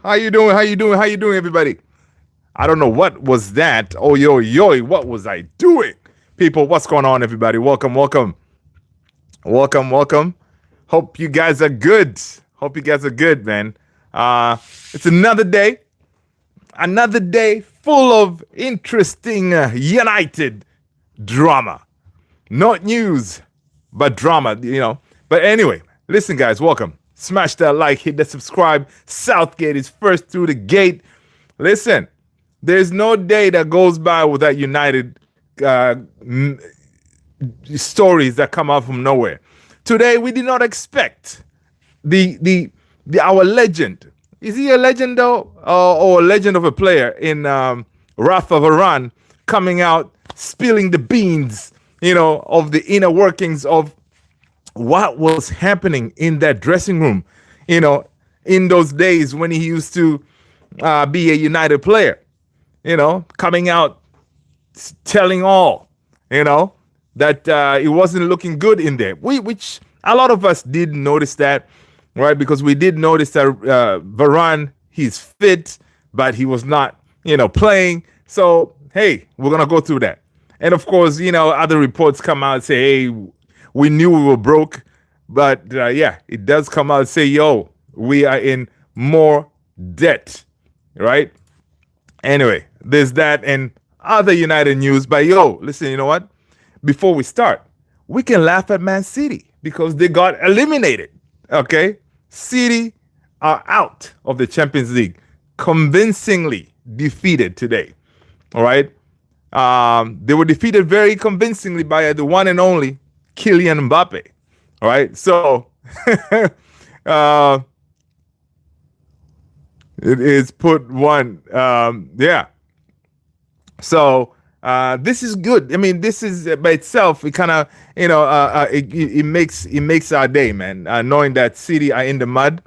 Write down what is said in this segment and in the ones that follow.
How you doing? How you doing? How you doing, everybody? I don't know what was that. Oh yo yo, what was I doing? People, what's going on, everybody? Welcome, welcome, welcome, welcome. Hope you guys are good. Hope you guys are good, man. It's another day full of interesting United drama. Not news, but drama, But anyway, listen, guys, welcome. Smash that like, hit that subscribe. Southgate is first through the gate. Listen, there's no day that goes by without United uh, stories that come out from nowhere. Today, we did not expect our legend. Is he a legend though, or a legend of a player in Rafa Varane coming out spilling the beans, of the inner workings of what was happening in that dressing room, in those days when he used to be a United player, coming out telling all, that it wasn't looking good in there. Which a lot of us did notice that, right? Because we did notice that Varane, he's fit, but he was not, playing. So, hey, we're going to go through that. And of course, other reports come out and say, hey, we knew we were broke. But yeah, it does come out and say, yo, we are in more debt, right? Anyway, there's that and other United news. But yo, listen, you know what? Before we start, we can laugh at Man City because they got eliminated. Okay? City are out of the Champions League, convincingly defeated today. All right? They were defeated very convincingly by the one and only Kylian Mbappe. All right? So, uh, it is put one. Yeah. So this is good. I mean, this is by itself. It kind of, it makes our day, man. Knowing that City are in the mud,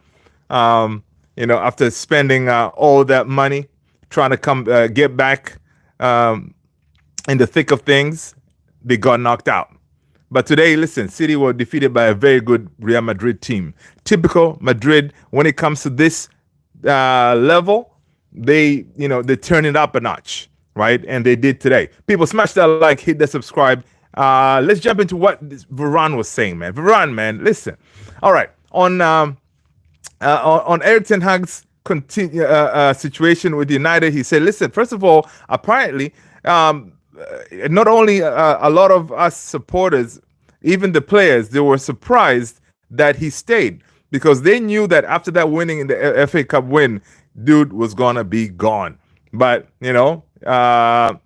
after spending all that money trying to come get back in the thick of things, they got knocked out. But today, listen, City were defeated by a very good Real Madrid team. Typical Madrid when it comes to this level, they turn it up a notch, right? And they did today. People, smash that like, hit that subscribe. Let's jump into what Varane was saying, man. Varane, man, listen. All right, on Eric Ten Hag's situation with United, he said, listen, first of all, apparently, not only a lot of us supporters, even the players, they were surprised that he stayed because they knew that after that winning in the FA Cup win, dude was gonna be gone. But he was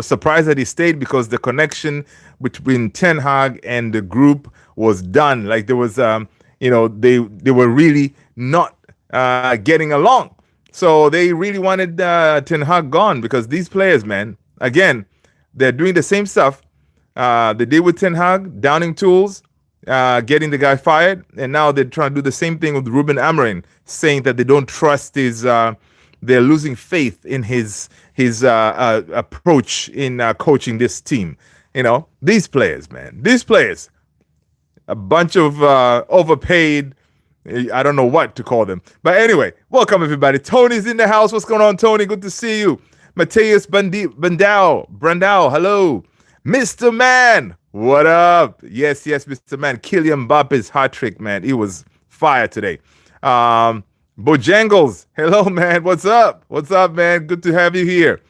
surprised that he stayed because the connection between Ten Hag and the group was done. Like there was, they were really not getting along. So they really wanted Ten Hag gone because these players, man, again, they're doing the same stuff they did with Ten Hag, downing tools, getting the guy fired, and now they're trying to do the same thing with Ruben Amorim, saying that they don't trust his, they're losing faith in his approach in coaching this team. These players, man, a bunch of overpaid. I don't know what to call them. But anyway, welcome everybody. Tony's in the house. What's going on, Tony? Good to see you. Mateus Brandao, hello. Mr. Man, what up? Yes, Mr. Man. Kylian Mbappe's hat trick, man. He was fire today. Bojangles, hello, man. What's up? What's up, man? Good to have you here.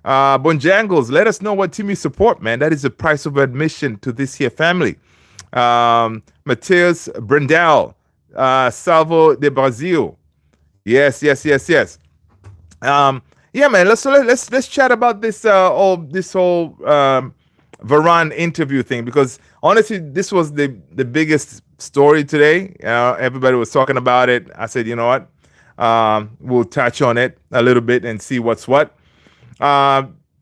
Bojangles, let us know what team you support, man. That is the price of admission to this here family. Mateus Brandao. Salvo de Brazil. Yes. Yeah, man. Let's chat about this whole Varane interview thing because honestly, this was the biggest story today. Everybody was talking about it. I said, you know what? We'll touch on it a little bit and see what's what.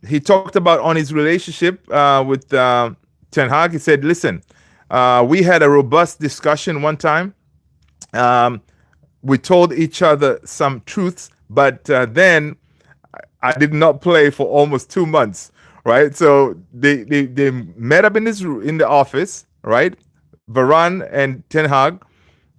He talked about on his relationship with Ten Hag. He said, listen, we had a robust discussion one time. We told each other some truths, but then I did not play for almost 2 months, right? So they met up in the office, right? Varane and Ten Hag,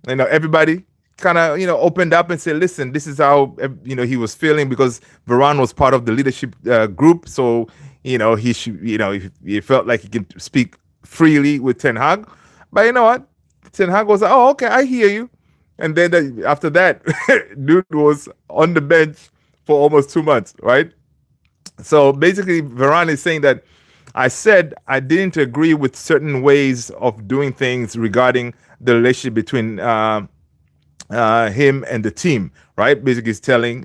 everybody kind of opened up and said, "Listen, this is how he was feeling because Varane was part of the leadership group, so he should he felt like he can speak freely with Ten Hag." But you know what? Ten Hag was like, "Oh, okay, I hear you." And then after that, dude was on the bench for almost 2 months, right? So basically, Varane is saying that I said I didn't agree with certain ways of doing things regarding the relationship between him and the team, right? Basically, he's telling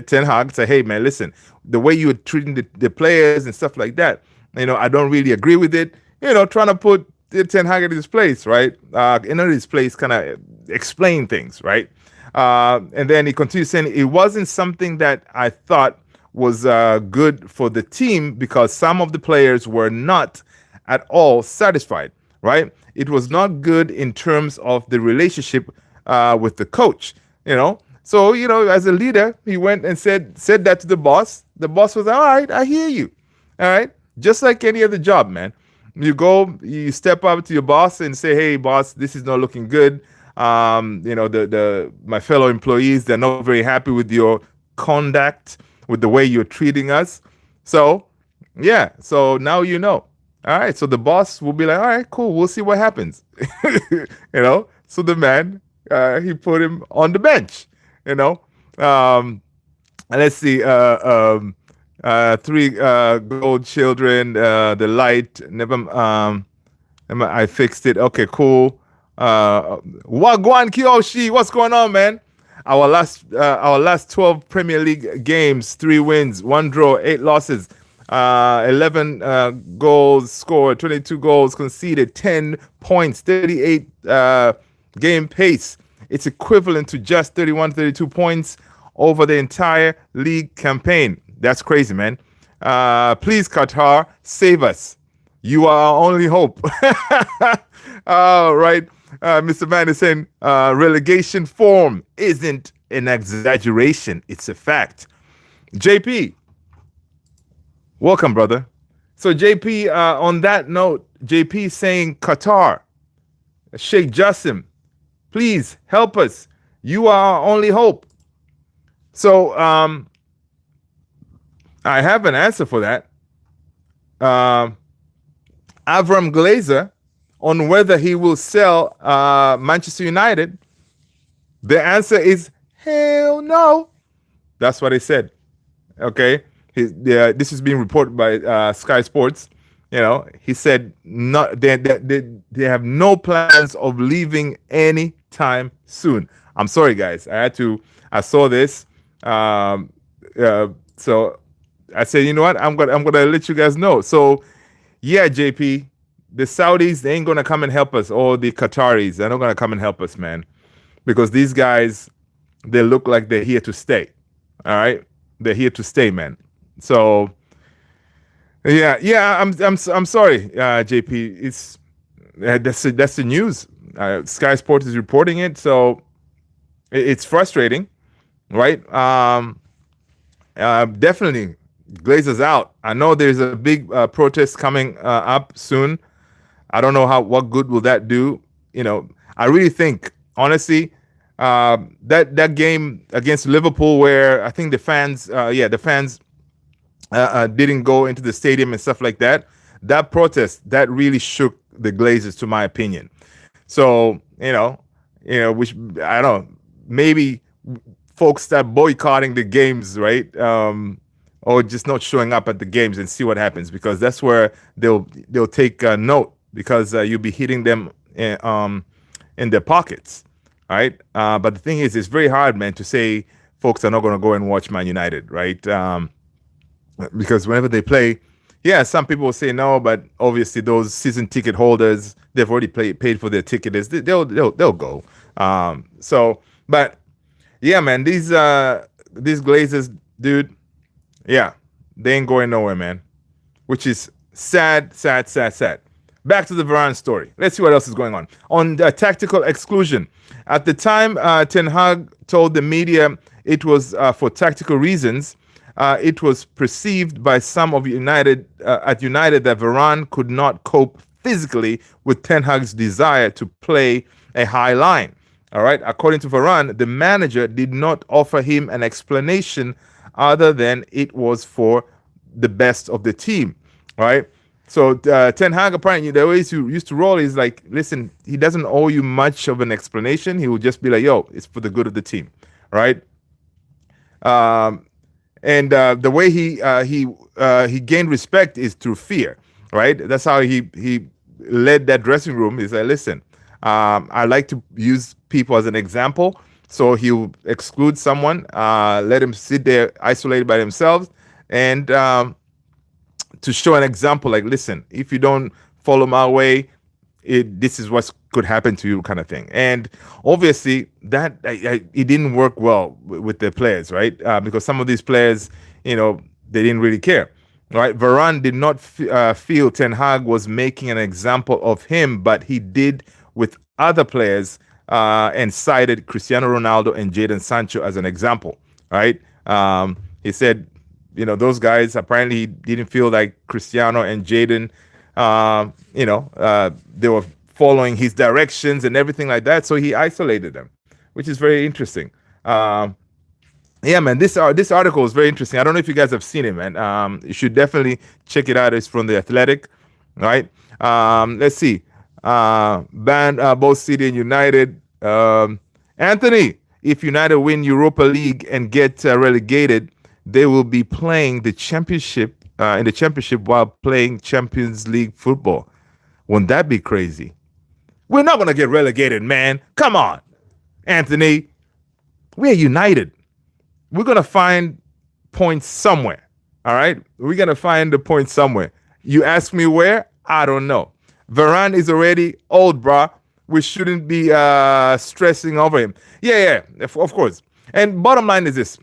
Ten Hag, say, "Hey, man, listen, the way you're treating the players and stuff like that, I don't really agree with it." Trying to put Ten Hag in his place, right? In his place, kind of explain things, right? And then he continues saying it wasn't something that I thought was good for the team because some of the players were not at all satisfied, right? It was not good in terms of the relationship with the coach, So, as a leader, he went and said that to the boss. The boss was, all right, I hear you. All right. Just like any other job, man. You step up to your boss and say, "Hey, boss, this is not looking good. My fellow employees, they're not very happy with your conduct, with the way you're treating us." So, yeah. So now All right. So the boss will be like, "All right, cool. We'll see what happens." So the man, he put him on the bench. And let's see. 3 gold children. The light. Never. I fixed it. Okay, cool. Wagwan Kiyoshi, what's going on, man? Our last 12 Premier League games, 3 wins, 1 draw, 8 losses, 11 goals scored, 22 goals conceded, 10 points, 38 game pace. It's equivalent to just 31, 32 points over the entire league campaign. That's crazy, man. Please, Qatar, save us. You are our only hope. All right. Mr. Van is saying relegation form isn't an exaggeration. It's a fact. JP, welcome, brother. So JP, on that note, JP is saying Qatar, Sheikh Jassim, please help us. You are our only hope. So I have an answer for that. Avram Glazer, on whether he will sell Manchester United, the answer is hell no. That's what he said. Okay, this is being reported by Sky Sports. He said not they have no plans of leaving anytime soon. I'm sorry, guys. I saw this. So I said, you know what? I'm gonna let you guys know. So yeah, JP. The Saudis, they ain't going to come and help us, or the Qataris, they're not going to come and help us, man. Because these guys, they look like they're here to stay. All right? They're here to stay, man. So, yeah, I'm sorry, JP. It's that's the news. Sky Sports is reporting it, so it's frustrating, right? Definitely, Glazers out. I know there's a big protest coming up soon. I don't know what good will that do. I really think, honestly, that game against Liverpool, where I think the fans didn't go into the stadium and stuff like that. That protest that really shook the Glazers, to my opinion. So which I don't know, maybe folks start boycotting the games, right? Or just not showing up at the games and see what happens, because that's where they'll take note. Because you'll be hitting them in their pockets, right? But the thing is, it's very hard, man, to say folks are not going to go and watch Man United, right? Because whenever they play, yeah, some people will say no, but obviously those season ticket holders, they've already paid for their tickets. They'll go. But yeah, man, these Glazers, dude, yeah, they ain't going nowhere, man. Which is sad. Back to the Varane story. Let's see what else is going on. On the tactical exclusion. At the time, Ten Hag told the media it was for tactical reasons. It was perceived by some of United that Varane could not cope physically with Ten Hag's desire to play a high line. All right. According to Varane, the manager did not offer him an explanation other than it was for the best of the team. All right. So Ten Hag, apparently the way he used to roll is like, listen, he doesn't owe you much of an explanation. He will just be like, yo, it's for the good of the team. Right. Um, and the way he gained respect is through fear, right? That's how he led that dressing room. He said, "Listen, I like to use people as an example." So he'll exclude someone, let him sit there isolated by themselves, and to show an example. Like, listen, if you don't follow my way, this is what could happen to you, kind of thing. And obviously that it didn't work well with the players, right? Because some of these players, they didn't really care, right? Varane did not feel Ten Hag was making an example of him, but he did with other players, and cited Cristiano Ronaldo and Jadon Sancho as an example, right? He said, those guys, apparently he didn't feel like Cristiano and Jadon, they were following his directions and everything like that. So he isolated them, which is very interesting. Yeah, man, this article is very interesting. I don't know if you guys have seen it, man. You should definitely check it out. It's from the Athletic, right? Let's see. Ban both City and United. Anthony, if United win Europa League and get relegated, they will be playing the championship in the championship while playing Champions League football. Wouldn't that be crazy? We're not gonna get relegated, man. Come on, Anthony. We're United. We're gonna find points somewhere. All right, we're gonna find the point somewhere. You ask me where? I don't know. Varane is already old, bruh. We shouldn't be stressing over him. Yeah, of course. And bottom line is this: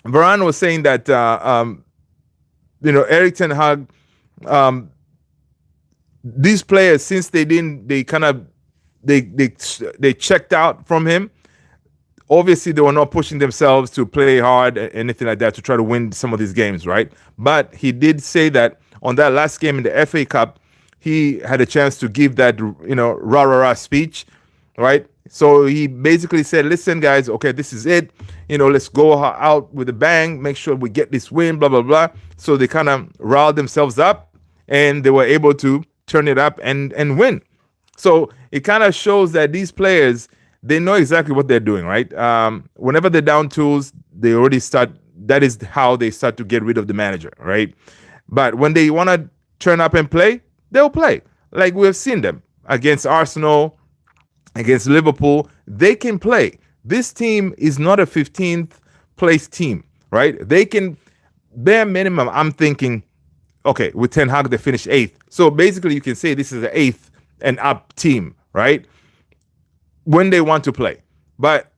Varane was saying that Eric Ten Hag, these players, since they didn't, they checked out from him. Obviously, they were not pushing themselves to play hard, anything like that, to try to win some of these games, right? But he did say that on that last game in the FA Cup, he had a chance to give that, rah rah rah speech, right? So he basically said, "Listen, guys, okay, this is it. Let's go out with a bang. Make sure we get this win, blah blah blah." So they kind of riled themselves up, and they were able to turn it up and win. So it kind of shows that these players, they know exactly what they're doing, right? Whenever they're down tools, they already start. That is how they start to get rid of the manager, right? But when they want to turn up and play, they'll play. Like we have seen them against Arsenal, against Liverpool. They can play. This team is not a 15th place team, right? They can, bare minimum, I'm thinking, okay, with Ten Hag, they finished 8th. So basically, you can say this is an 8th and up team, right? When they want to play. But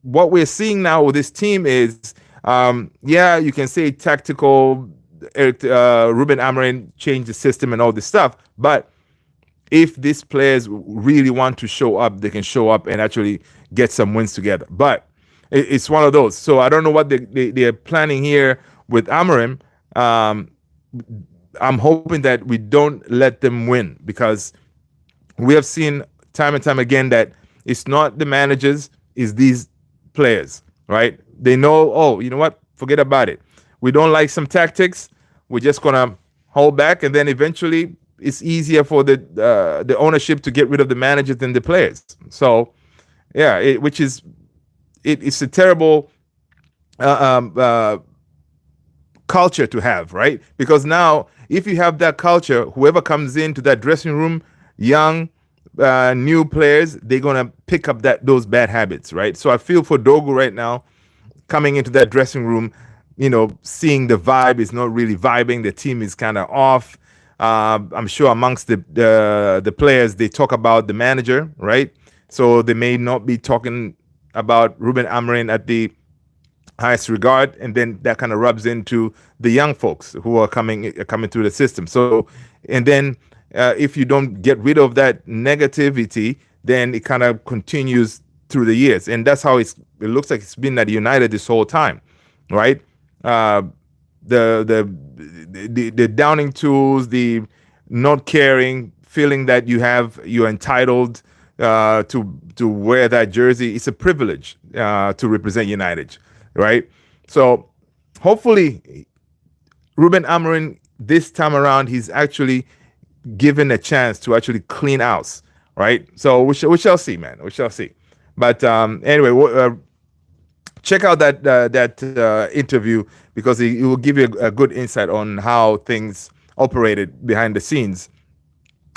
what we're seeing now with this team is, you can say tactical. Ruben Amorim changed the system and all this stuff. But if these players really want to show up, they can show up and actually get some wins together. But it's one of those. So I don't know what they're planning here with Amorim. I'm hoping that we don't let them win, because we have seen time and time again that it's not the managers, it's these players, right? They know, oh, you know what? Forget about it. We don't like some tactics. We're just gonna hold back, and then eventually it's easier for the ownership to get rid of the managers than the players. So, yeah, it's a terrible culture to have, right? Because now, if you have that culture, whoever comes into that dressing room, young, new players, they're gonna pick up those bad habits, right? So I feel for Dogu right now, coming into that dressing room, seeing the vibe is not really vibing. The team is kind of off. I'm sure amongst the players, they talk about the manager, right? So they may not be talking about Ruben Amorim at the highest regard, and then that kind of rubs into the young folks who are coming through the system. So, and then if you don't get rid of that negativity, then it kind of continues through the years, and that's how it looks like it's been at United this whole time, right? The downing tools, the not caring, feeling that you're entitled, to wear that jersey. It's a privilege to represent United, right? So hopefully Ruben Amorim this time around he's actually given a chance to actually clean house, right? So we shall see, man. We shall see. But anyway, check out that interview because it will give you a good insight on how things operated behind the scenes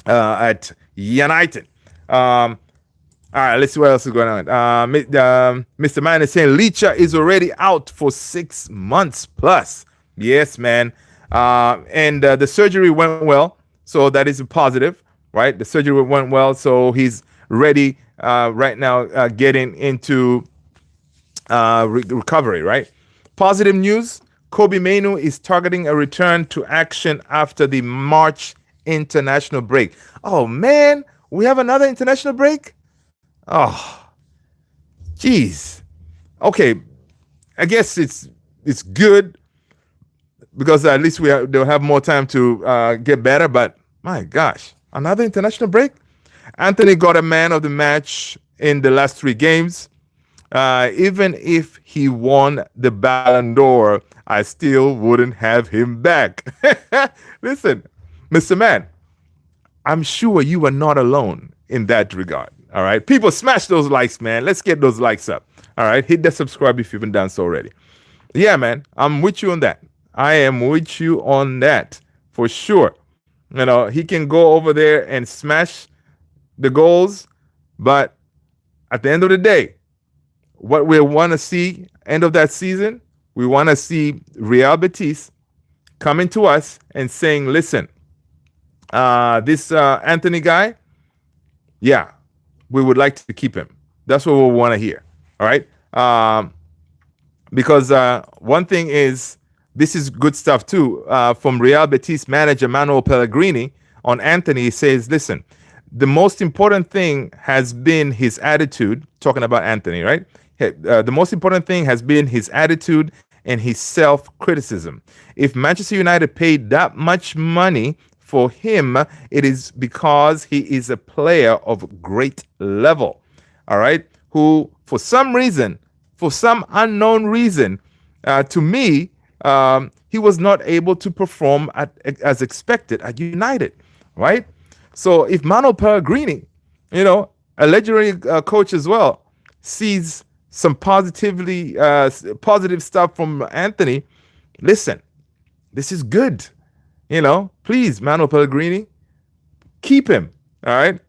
at United. All right, let's see what else is going on. Mr. Man is saying Licha is already out for 6 months plus. Yes, man. And the surgery went well, so that is a positive, right? The surgery went well, so he's ready right now, getting into recovery, right? Positive news: Kobe Mainu is targeting a return to action after the March international break. Oh man, we have another international break. Oh, jeez. Okay, I guess it's good because at least they'll have more time to get better. But my gosh, another international break. Anthony got a man of the match in the last 3 games. Even if he won the Ballon d'Or, I still wouldn't have him back. Listen, Mr. Man, I'm sure you are not alone in that regard. All right. People, smash those likes, man. Let's get those likes up. All right. Hit the subscribe if you haven't done so already. Yeah, man. I'm with you on that. I am with you on that for sure. You know, he can go over there and smash the goals, but at the end of the day, what we want to see end of that season, we want to see Real Betis coming to us and saying, listen, this Anthony guy, yeah, we would like to keep him. That's what we want to hear. All right. Because one thing is, this is good stuff too, from Real Betis manager Manuel Pellegrini on Anthony. He says, listen, the most important thing has been his attitude, talking about Anthony, right? The most important thing has been his attitude and his self-criticism. If Manchester United paid that much money for him, it is because he is a player of great level, all right? Who, for some reason, for some unknown reason, to me, he was not able to perform as expected at United, right? So if Manuel Pellegrini, you know, a legendary coach as well, sees some positive stuff from Anthony, listen, this is good. You know, please, Manuel Pellegrini, keep him. All right.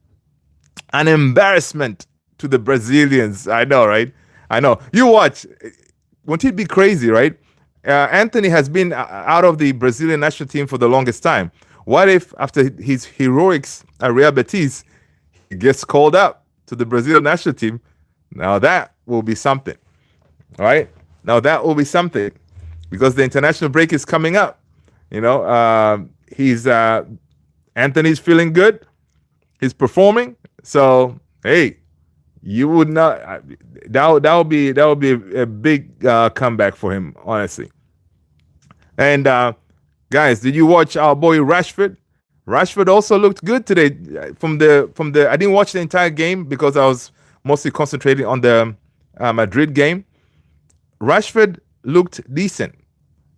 An embarrassment to the Brazilians. I know, right? I know. You watch. Won't it be crazy, right? Anthony has been out of the Brazilian national team for the longest time. What if after his heroics at Real Betis, he gets called up to the Brazilian national team? Now that will be something. All right. Now that will be something because the international break is coming up. You know, he's Anthony's feeling good. He's performing. So hey, you would not. That would be a big comeback for him, honestly. And guys, did you watch our boy Rashford? Rashford also looked good today. From the I didn't watch the entire game because I was mostly concentrating on the Madrid game. Rashford looked decent.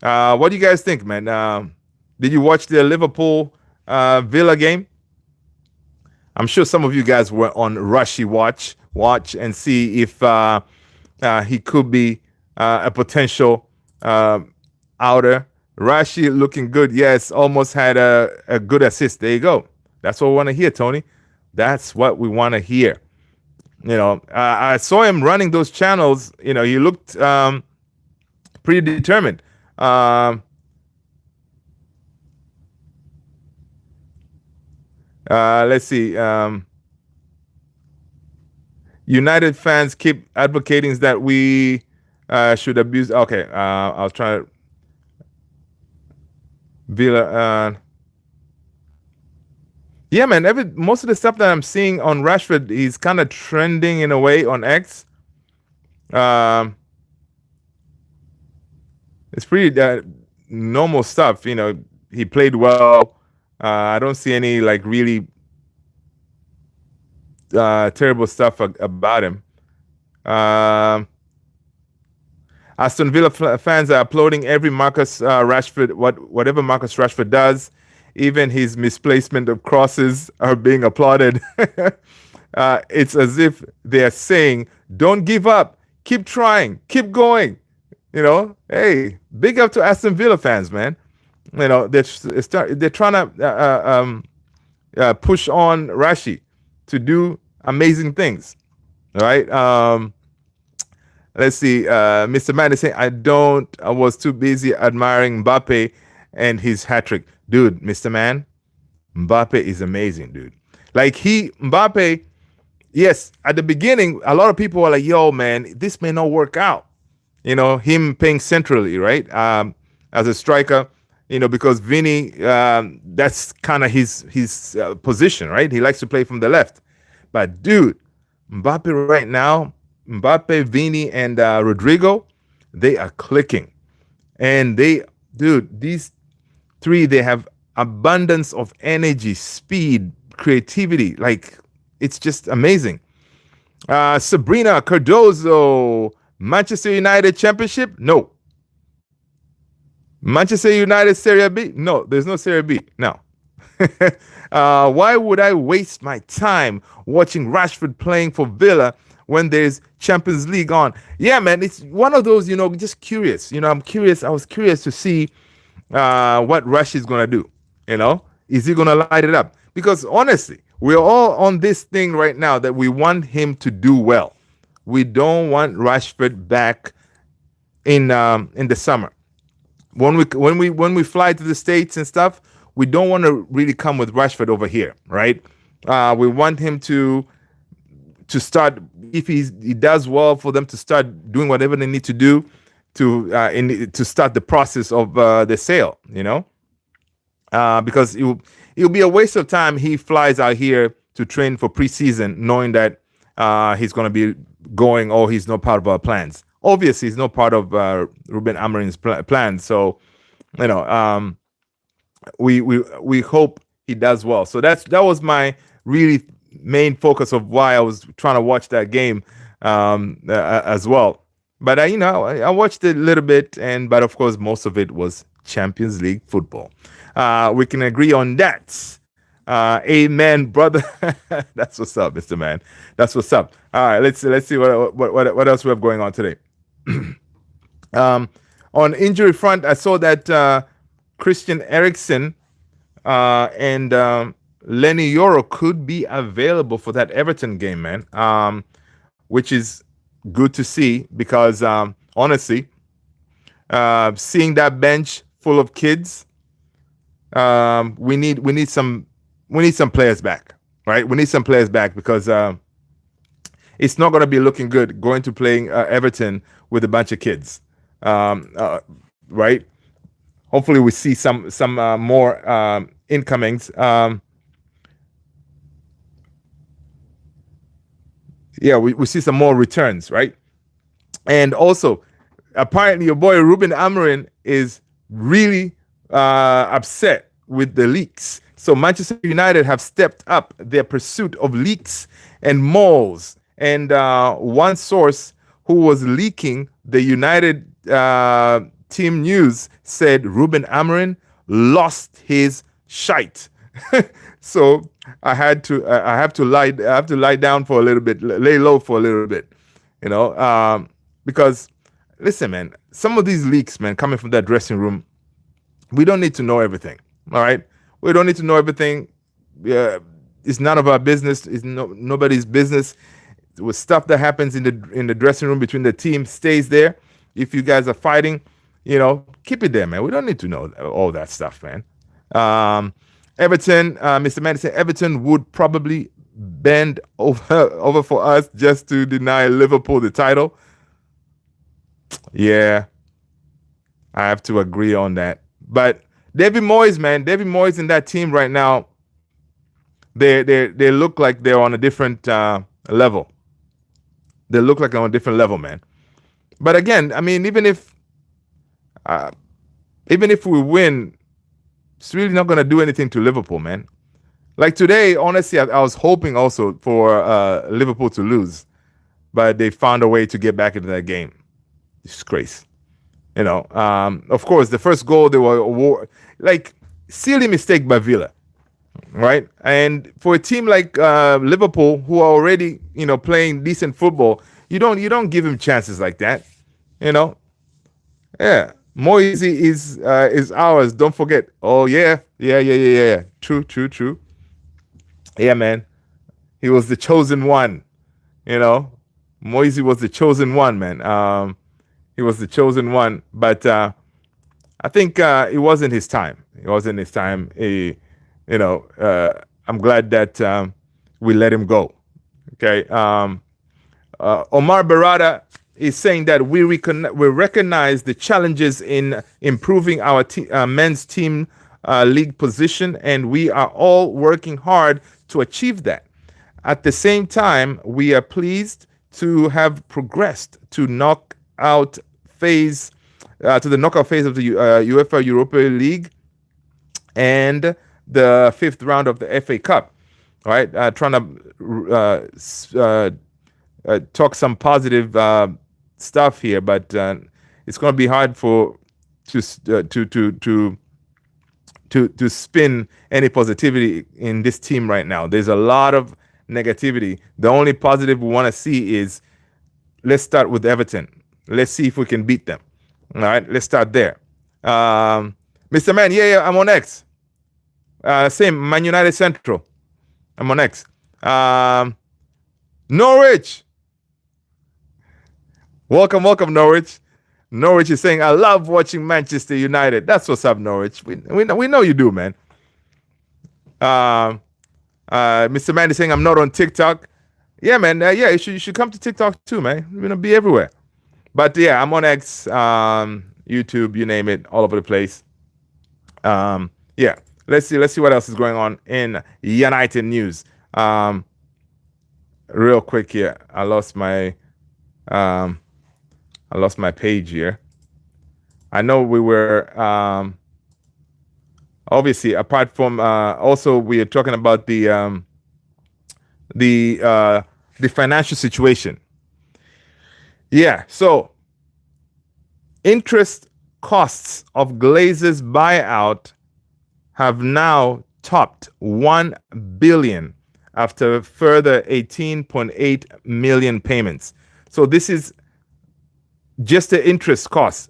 What do you guys think, man? Did you watch the Liverpool Villa game? I'm sure some of you guys were on Rushy watch and see if he could be a potential outer. Rashi looking good. Yes, almost had a good assist. There you go. That's what we want to hear, Tony. That's what we want to hear. You know, I saw him running those channels. You know, he looked pretty determined. Let's see. United fans keep advocating that we should abuse. Okay, I'll try to. Villa. Yeah, man. Most of the stuff that I'm seeing on Rashford, he's kind of trending in a way on X. It's pretty normal stuff. You know, he played well. I don't see any like really terrible stuff about him. Um, Aston Villa fans are applauding every Marcus Rashford, whatever Marcus Rashford does. Even his misplacement of crosses are being applauded. It's as if they are saying, "Don't give up, keep trying, keep going." Hey, big up to Aston Villa fans, man. They're trying to push on Rashi to do amazing things. All right. Let's see. Mr. Man is saying, I was too busy admiring Mbappe and his hat trick. Dude, Mr. Man, Mbappe is amazing, dude. Mbappe, yes, at the beginning, a lot of people were like, yo, man, this may not work out. Him playing centrally, right? As a striker, because Vinny, that's kind of his position, right? He likes to play from the left. But dude, Mbappe right now, Mbappe, Vini, and Rodrigo, they are clicking. And these three, they have abundance of energy, speed, creativity. Like, it's just amazing. Sabrina Cardozo, Manchester United Championship? No. Manchester United Serie B? No, there's no Serie B. No. Why would I waste my time watching Rashford playing for Villa when there's Champions League on? Yeah, man, it's one of those, just curious. I'm curious. I was curious to see what Rush is going to do. Is he going to light it up? Because honestly, we're all on this thing right now that we want him to do well. We don't want Rashford back in the summer. When we fly to the States and stuff, we don't want to really come with Rashford over here, right? We want him to start, if he does well, for them to start doing whatever they need to do to start the process of the sale, because it'll be a waste of time. He flies out here to train for preseason, knowing that he's going to be going, or he's not part of our plans. Obviously, he's not part of Ruben Amorim's plans. So, we hope he does well. So that was my really main focus of why I was trying to watch that game as well. But I watched it a little bit, but of course most of it was Champions League football. We can agree on that. Amen, brother. That's what's up, Mr. Man. That's what's up. All right, let's see what else we have going on today. On injury front, I saw that Christian Eriksen and Lenny Yoro could be available for that Everton game, man. Which is good to see because honestly, seeing that bench full of kids, we need some players back, right? We need some players back because it's not going to be looking good going to playing Everton with a bunch of kids, right? Hopefully, we see some more incomings. We see some more returns, right? And also, apparently, your boy Ruben Amorim is really upset with the leaks. So Manchester United have stepped up their pursuit of leaks and moles. And one source who was leaking the United team news said Ruben Amorim lost his shite. So I have to lie down for a little bit, lay low for a little bit, because listen, man, some of these leaks, man, coming from that dressing room, we don't need to know everything. All right, we don't need to know everything. Yeah, it's none of our business. It's nobody's business. With stuff that happens in the dressing room between the team stays there. If you guys are fighting, keep it there, man. We don't need to know all that stuff, man. Everton, Mr. Madison, Everton would probably bend over for us just to deny Liverpool the title. Yeah, I have to agree on that. But David Moyes, man, David Moyes in that team right now, they look like they're on a different level. They look like they're on a different level, man. But again, I mean, even if we win, it's really not going to do anything to Liverpool, man. Like today, honestly, I was hoping also for Liverpool to lose, but they found a way to get back into that game. Disgrace. Of course, the first goal they were like silly mistake by Villa, right? And for a team like Liverpool, who are already playing decent football, you don't give him chances like that. You know, yeah. Moisey is ours. Don't forget. Oh yeah, yeah. True, true, true. Yeah, man. He was the chosen one. You know, Moisey was the chosen one, man. He was the chosen one, but I think it wasn't his time. It wasn't his time. I'm glad that we let him go. Okay. Omar Barada is saying that we recognize the challenges in improving our men's team league position, and we are all working hard to achieve that. At the same time, we are pleased to have progressed to knockout phase, to the knockout phase of the UEFA Europa League and the fifth round of the FA Cup. All right, trying to talk some positive stuff here, but it's going to be hard to spin any positivity in this team right now. There's a lot of negativity. The only positive we want to see is, let's start with Everton. Let's see if we can beat them. All right, let's start there. Mr. Man, yeah, I'm on X. Same, Man United Central. I'm on X. Norwich. Welcome, Norwich. Norwich is saying, I love watching Manchester United. That's what's up, Norwich. We know you do, man. Mr. Man is saying, I'm not on TikTok. Yeah, man. Yeah, you should come to TikTok too, man. We're going to be everywhere. But yeah, I'm on X, YouTube, you name it, all over the place. Yeah, let's see what else is going on in United news. Real quick here, I lost my page here. I know we were obviously, apart from also we are talking about the financial situation. Yeah, so interest costs of Glazer's buyout have now topped 1 billion after further 18.8 million payments. So this is just the interest cost,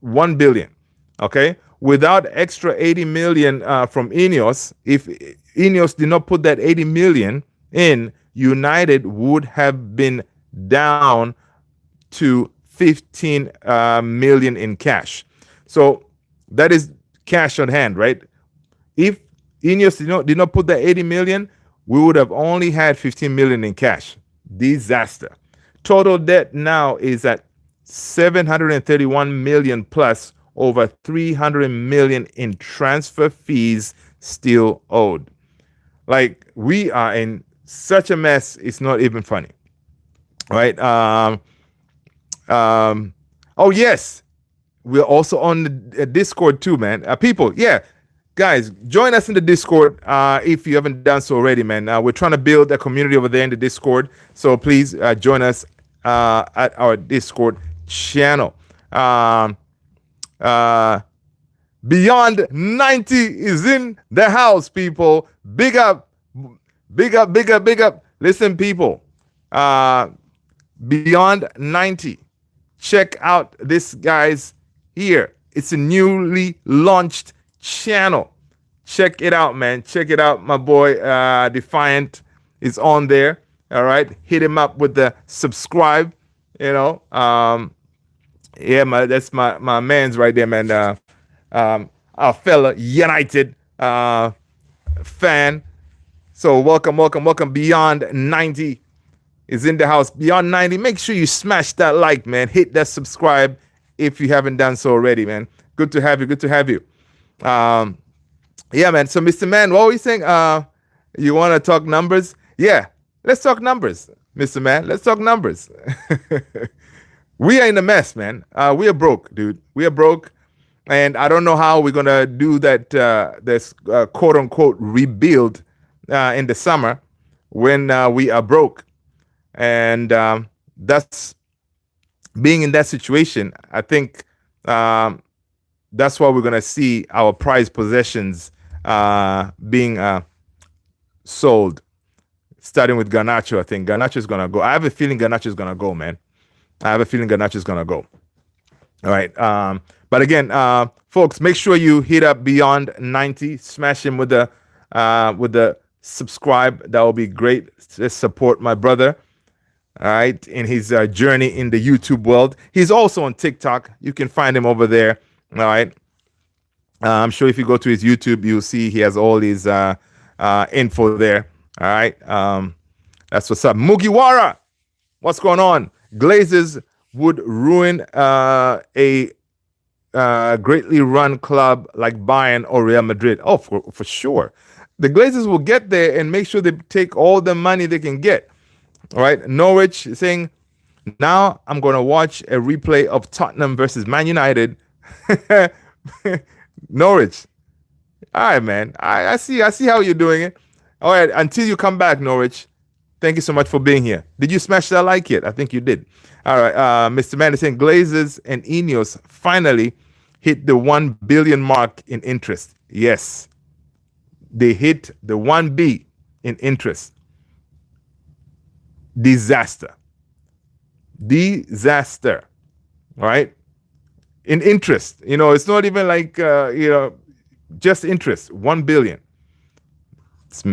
1 billion. Okay, without extra 80 million from Ineos, if Ineos did not put that 80 million in, United would have been down to 15 million in cash. So that is cash on hand, right? If Ineos did not put the 80 million, we would have only had 15 million in cash. Disaster. Total debt now is at 731 million plus over 300 million in transfer fees still owed. Like, we are in such a mess, it's not even funny. Right? Oh yes, we're also on the Discord too, man. People, yeah, guys, join us in the Discord if you haven't done so already, man. We're trying to build a community over there in the Discord, so please join us at our Discord channel. Beyond 90 is in the house, people. Big up. Listen, people. Beyond 90. Check out this guy's here. It's a newly launched channel. Check it out, man. Check it out. My boy Defiant is on there. All right. Hit him up with the subscribe. Yeah, that's my man's right there, man. Our fella United fan. So welcome. Beyond 90 is in the house. Beyond 90, make sure you smash that like, man. Hit that subscribe if you haven't done so already, man. Good to have you. Yeah, man. So, Mr. Man, what were you saying? You want to talk numbers? Yeah, let's talk numbers, Mr. Man. Let's talk numbers. We are in a mess, man. We are broke, dude. We are broke. And I don't know how we're going to do that, this quote-unquote rebuild in the summer when we are broke. And that's being in that situation. I think that's why we're going to see our prized possessions being sold, starting with Garnacho. I think Garnacho is going to go. I have a feeling Garnacho is going to go, man. I have a feeling Garnacho is going to go. All right. But again, folks, make sure you hit up Beyond 90. Smash him with the subscribe. That will be great. Let's support my brother. All right, in his journey in the YouTube world. He's also on TikTok. You can find him over there. All right. I'm sure if you go to his YouTube, you'll see he has all his info there. All right. That's what's up. Mugiwara, what's going on? Glazers would ruin a greatly run club like Bayern or Real Madrid. Oh, for sure. The Glazers will get there and make sure they take all the money they can get. All right. Norwich saying, now I'm going to watch a replay of Tottenham versus Man United. Norwich. All right, man. I see how you're doing it. All right. Until you come back, Norwich. Thank you so much for being here. Did you smash that like yet? I think you did. All right. Mr. Man is saying Glazers and Ineos finally hit the 1 billion mark in interest. Yes. They hit the 1B in interest. Disaster. All right. In interest. It's not even like, just interest. 1 billion.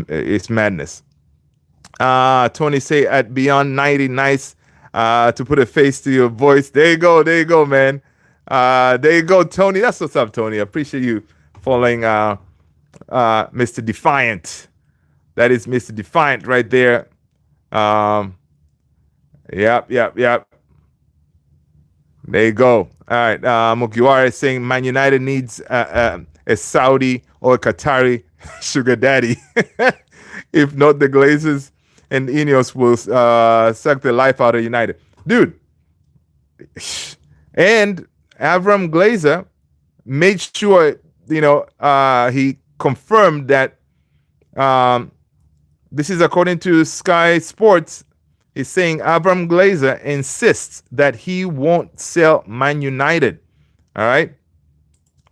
It's madness. Tony say at Beyond 90, nice to put a face to your voice. There you go, man. There you go, Tony. That's what's up, Tony. I appreciate you following Mr. Defiant. That is Mr. Defiant right there. Yep. There you go. All right. Mugiwara is saying Man United needs a Saudi or a Qatari sugar daddy. If not, the Glazers and Ineos will suck the life out of United. Dude. And Avram Glazer made sure, he confirmed that this is according to Sky Sports. He's saying Avram Glazer insists that he won't sell Man United. All right.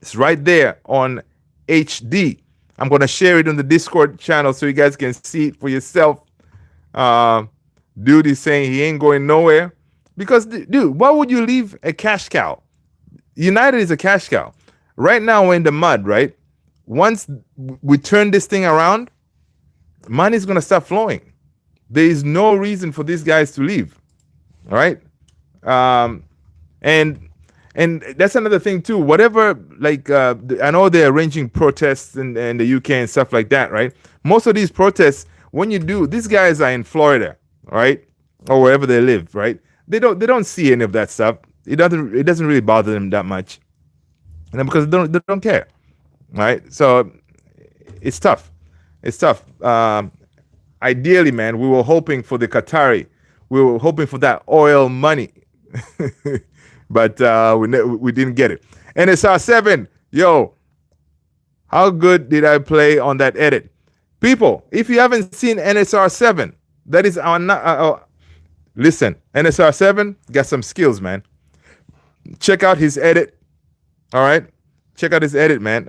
It's right there on HD. I'm going to share it on the Discord channel so you guys can see it for yourself. Dude is saying he ain't going nowhere. Because, dude, why would you leave a cash cow? United is a cash cow. Right now, we're in the mud, right? Once we turn this thing around, money's going to start flowing. There is no reason for these guys to leave. All right? And that's another thing, too. Whatever, I know they're arranging protests in the UK and stuff like that, right? Most of these protests, when you do, these guys are in Florida, right? Or wherever they live, right? They don't see any of that stuff. It doesn't really bother them that much. And because they don't care. Right? So it's tough. Ideally, man, we were hoping for the Qatari. We were hoping for that oil money. But we didn't get it. NSR7, yo, how good did I play on that edit? People, if you haven't seen NSR7, that is our listen, NSR7 got some skills, man. Check out his edit. All right? Check out his edit, man.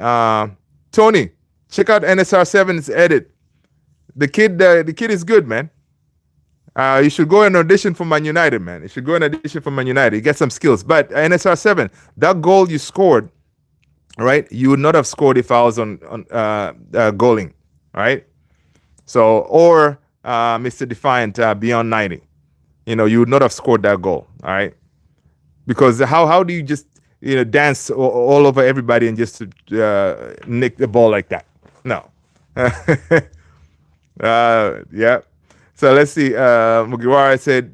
Tony, check out NSR7's edit. The kid is good, man. You should go and audition for Man United, man. You should go and audition for Man United. You get some skills. But NSR7, that goal you scored, right? You would not have scored if I was on goaling, right? So, or Mr. Defiant Beyond 90. You would not have scored that goal, all right? Because how do you just dance all over everybody and just nick the ball like that? No. Yeah. So let's see. Mugiwara said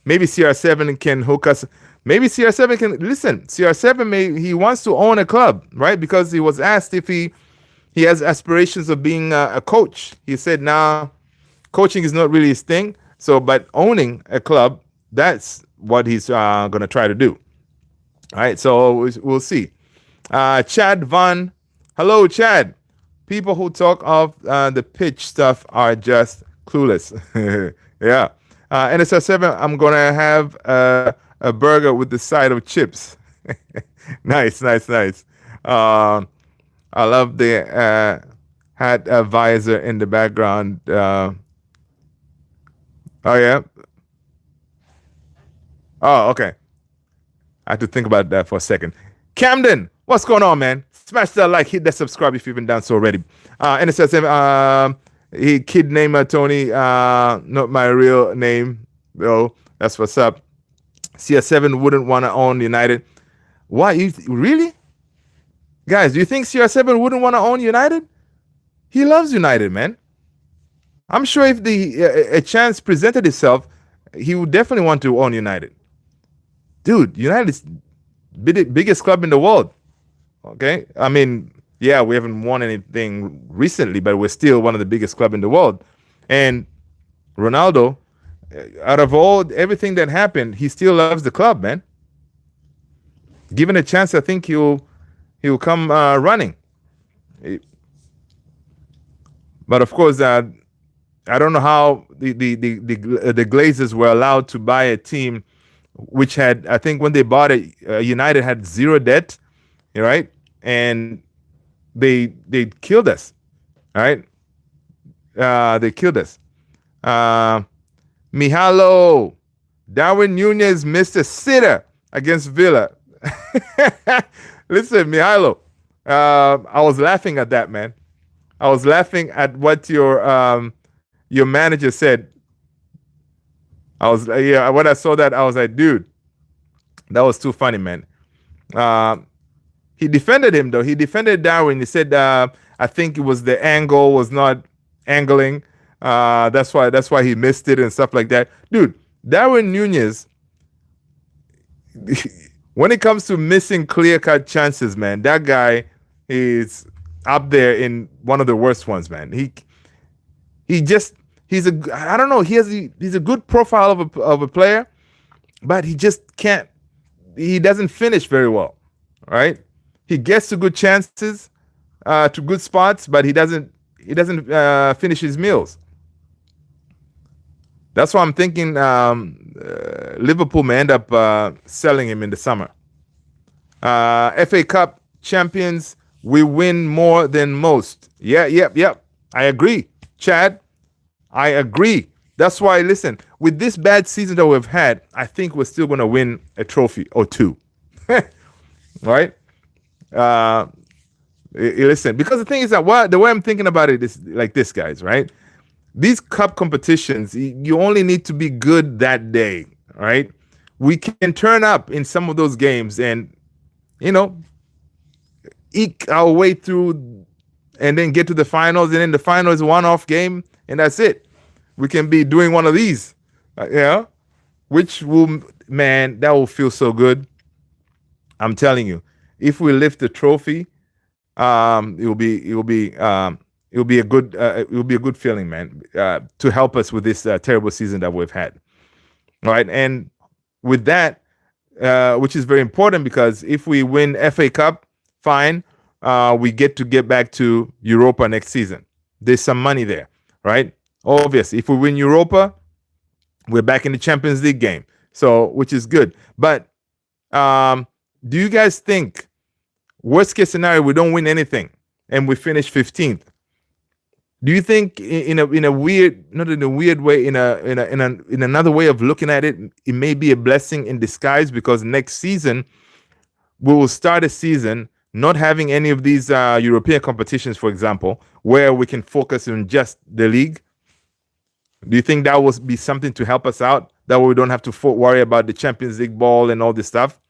maybe CR7 can hook us. Maybe CR7 can listen. CR7 he wants to own a club, right? Because he was asked if he has aspirations of being a coach. He said, "Nah, coaching is not really his thing." So, but owning a club, that's what he's going to try to do. All right. So we'll see. Chad Van. Hello, Chad. People who talk of the pitch stuff are just clueless. Yeah. NSR7, I'm going to have a burger with the side of chips. Nice, nice, nice. I love the hat visor in the background. Oh, yeah. Oh, okay. I had to think about that for a second. Camden, what's going on, man? Smash that like, hit that subscribe if you haven't done so already. And it says, he kid namer Tony, not my real name. Oh, that's what's up. CR7 wouldn't want to own United. Why? You really? Guys, do you think CR7 wouldn't want to own United? He loves United, man. I'm sure if a chance presented itself, he would definitely want to own United. Dude, United is biggest club in the world. Okay, I mean, yeah, we haven't won anything recently, but we're still one of the biggest club in the world. And Ronaldo, out of everything that happened, he still loves the club, man. Given a chance, I think he'll come running. But of course, I don't know how the Glazers were allowed to buy a team which had, I think when they bought it, United had zero debt, right? And they killed us, right? They killed us. Mijalo, Darwin Nunez missed a sitter against Villa. Listen, Mihailo, I was laughing at that, man. I was laughing at what your manager said. When I saw that, I was like, dude, that was too funny, man. He defended him though. He defended Darwin. He said, I think it was the angle was not angling. That's why he missed it and stuff like that. Dude, Darwin Nunez, when it comes to missing clear-cut chances, man, that guy is up there in one of the worst ones, man. He's a good profile of a player, but he just can't. He doesn't finish very well, right? He gets to good chances, to good spots, but he doesn't finish his meals. That's why I'm thinking Liverpool may end up selling him in the summer. FA Cup champions, we win more than most. Yep. I agree, Chad. I agree. That's why, listen, with this bad season that we've had, I think we're still going to win a trophy or two. Right? Listen, because the thing is that the way I'm thinking about it is like this, guys, right? These cup competitions, you only need to be good that day, right? We can turn up in some of those games and, eke our way through and then get to the finals. And then the final is a one-off game, and that's it. We can be doing one of these, which that will feel so good. I'm telling you, if we lift the trophy, it will be a good feeling, man, to help us with this terrible season that we've had. All right, and with that, which is very important, because if we win FA Cup, fine, we get back to Europa next season. There's some money there, right? Obviously, if we win Europa, we're back in the Champions League game, so which is good. But do you guys think, worst case scenario, we don't win anything and we finish 15th? Do you think in a weird, not in a weird way, in another way of looking at it, it may be a blessing in disguise, because next season we will start a season not having any of these European competitions, for example, where we can focus on just the league? Do you think that will be something to help us out? That way we don't have to worry about the Champions League ball and all this stuff?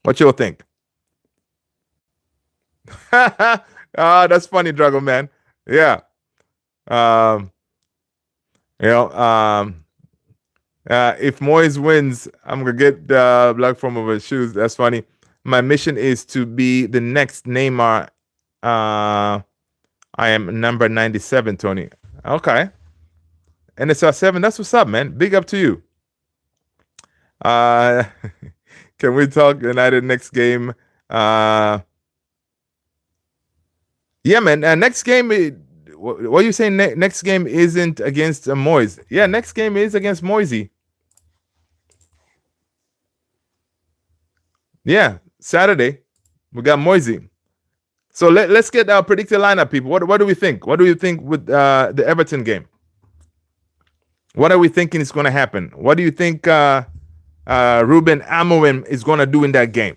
What y'all think? That's funny, Dragon Man. Yeah. If Moyes wins, I'm gonna get the black form of his shoes. That's funny. My mission is to be the next Neymar. I am number 97, Tony. Okay. NSR7, that's what's up, man. Big up to you. Can we talk United next game? Yeah, man. Next game, what are you saying? Next game isn't against Moise. Yeah, next game is against Moise. Yeah, Saturday we got Moise. So let's get our predicted lineup, people. What do we think? What do you think with the Everton game? What are we thinking is going to happen? What do you think Ruben Amorim is going to do in that game?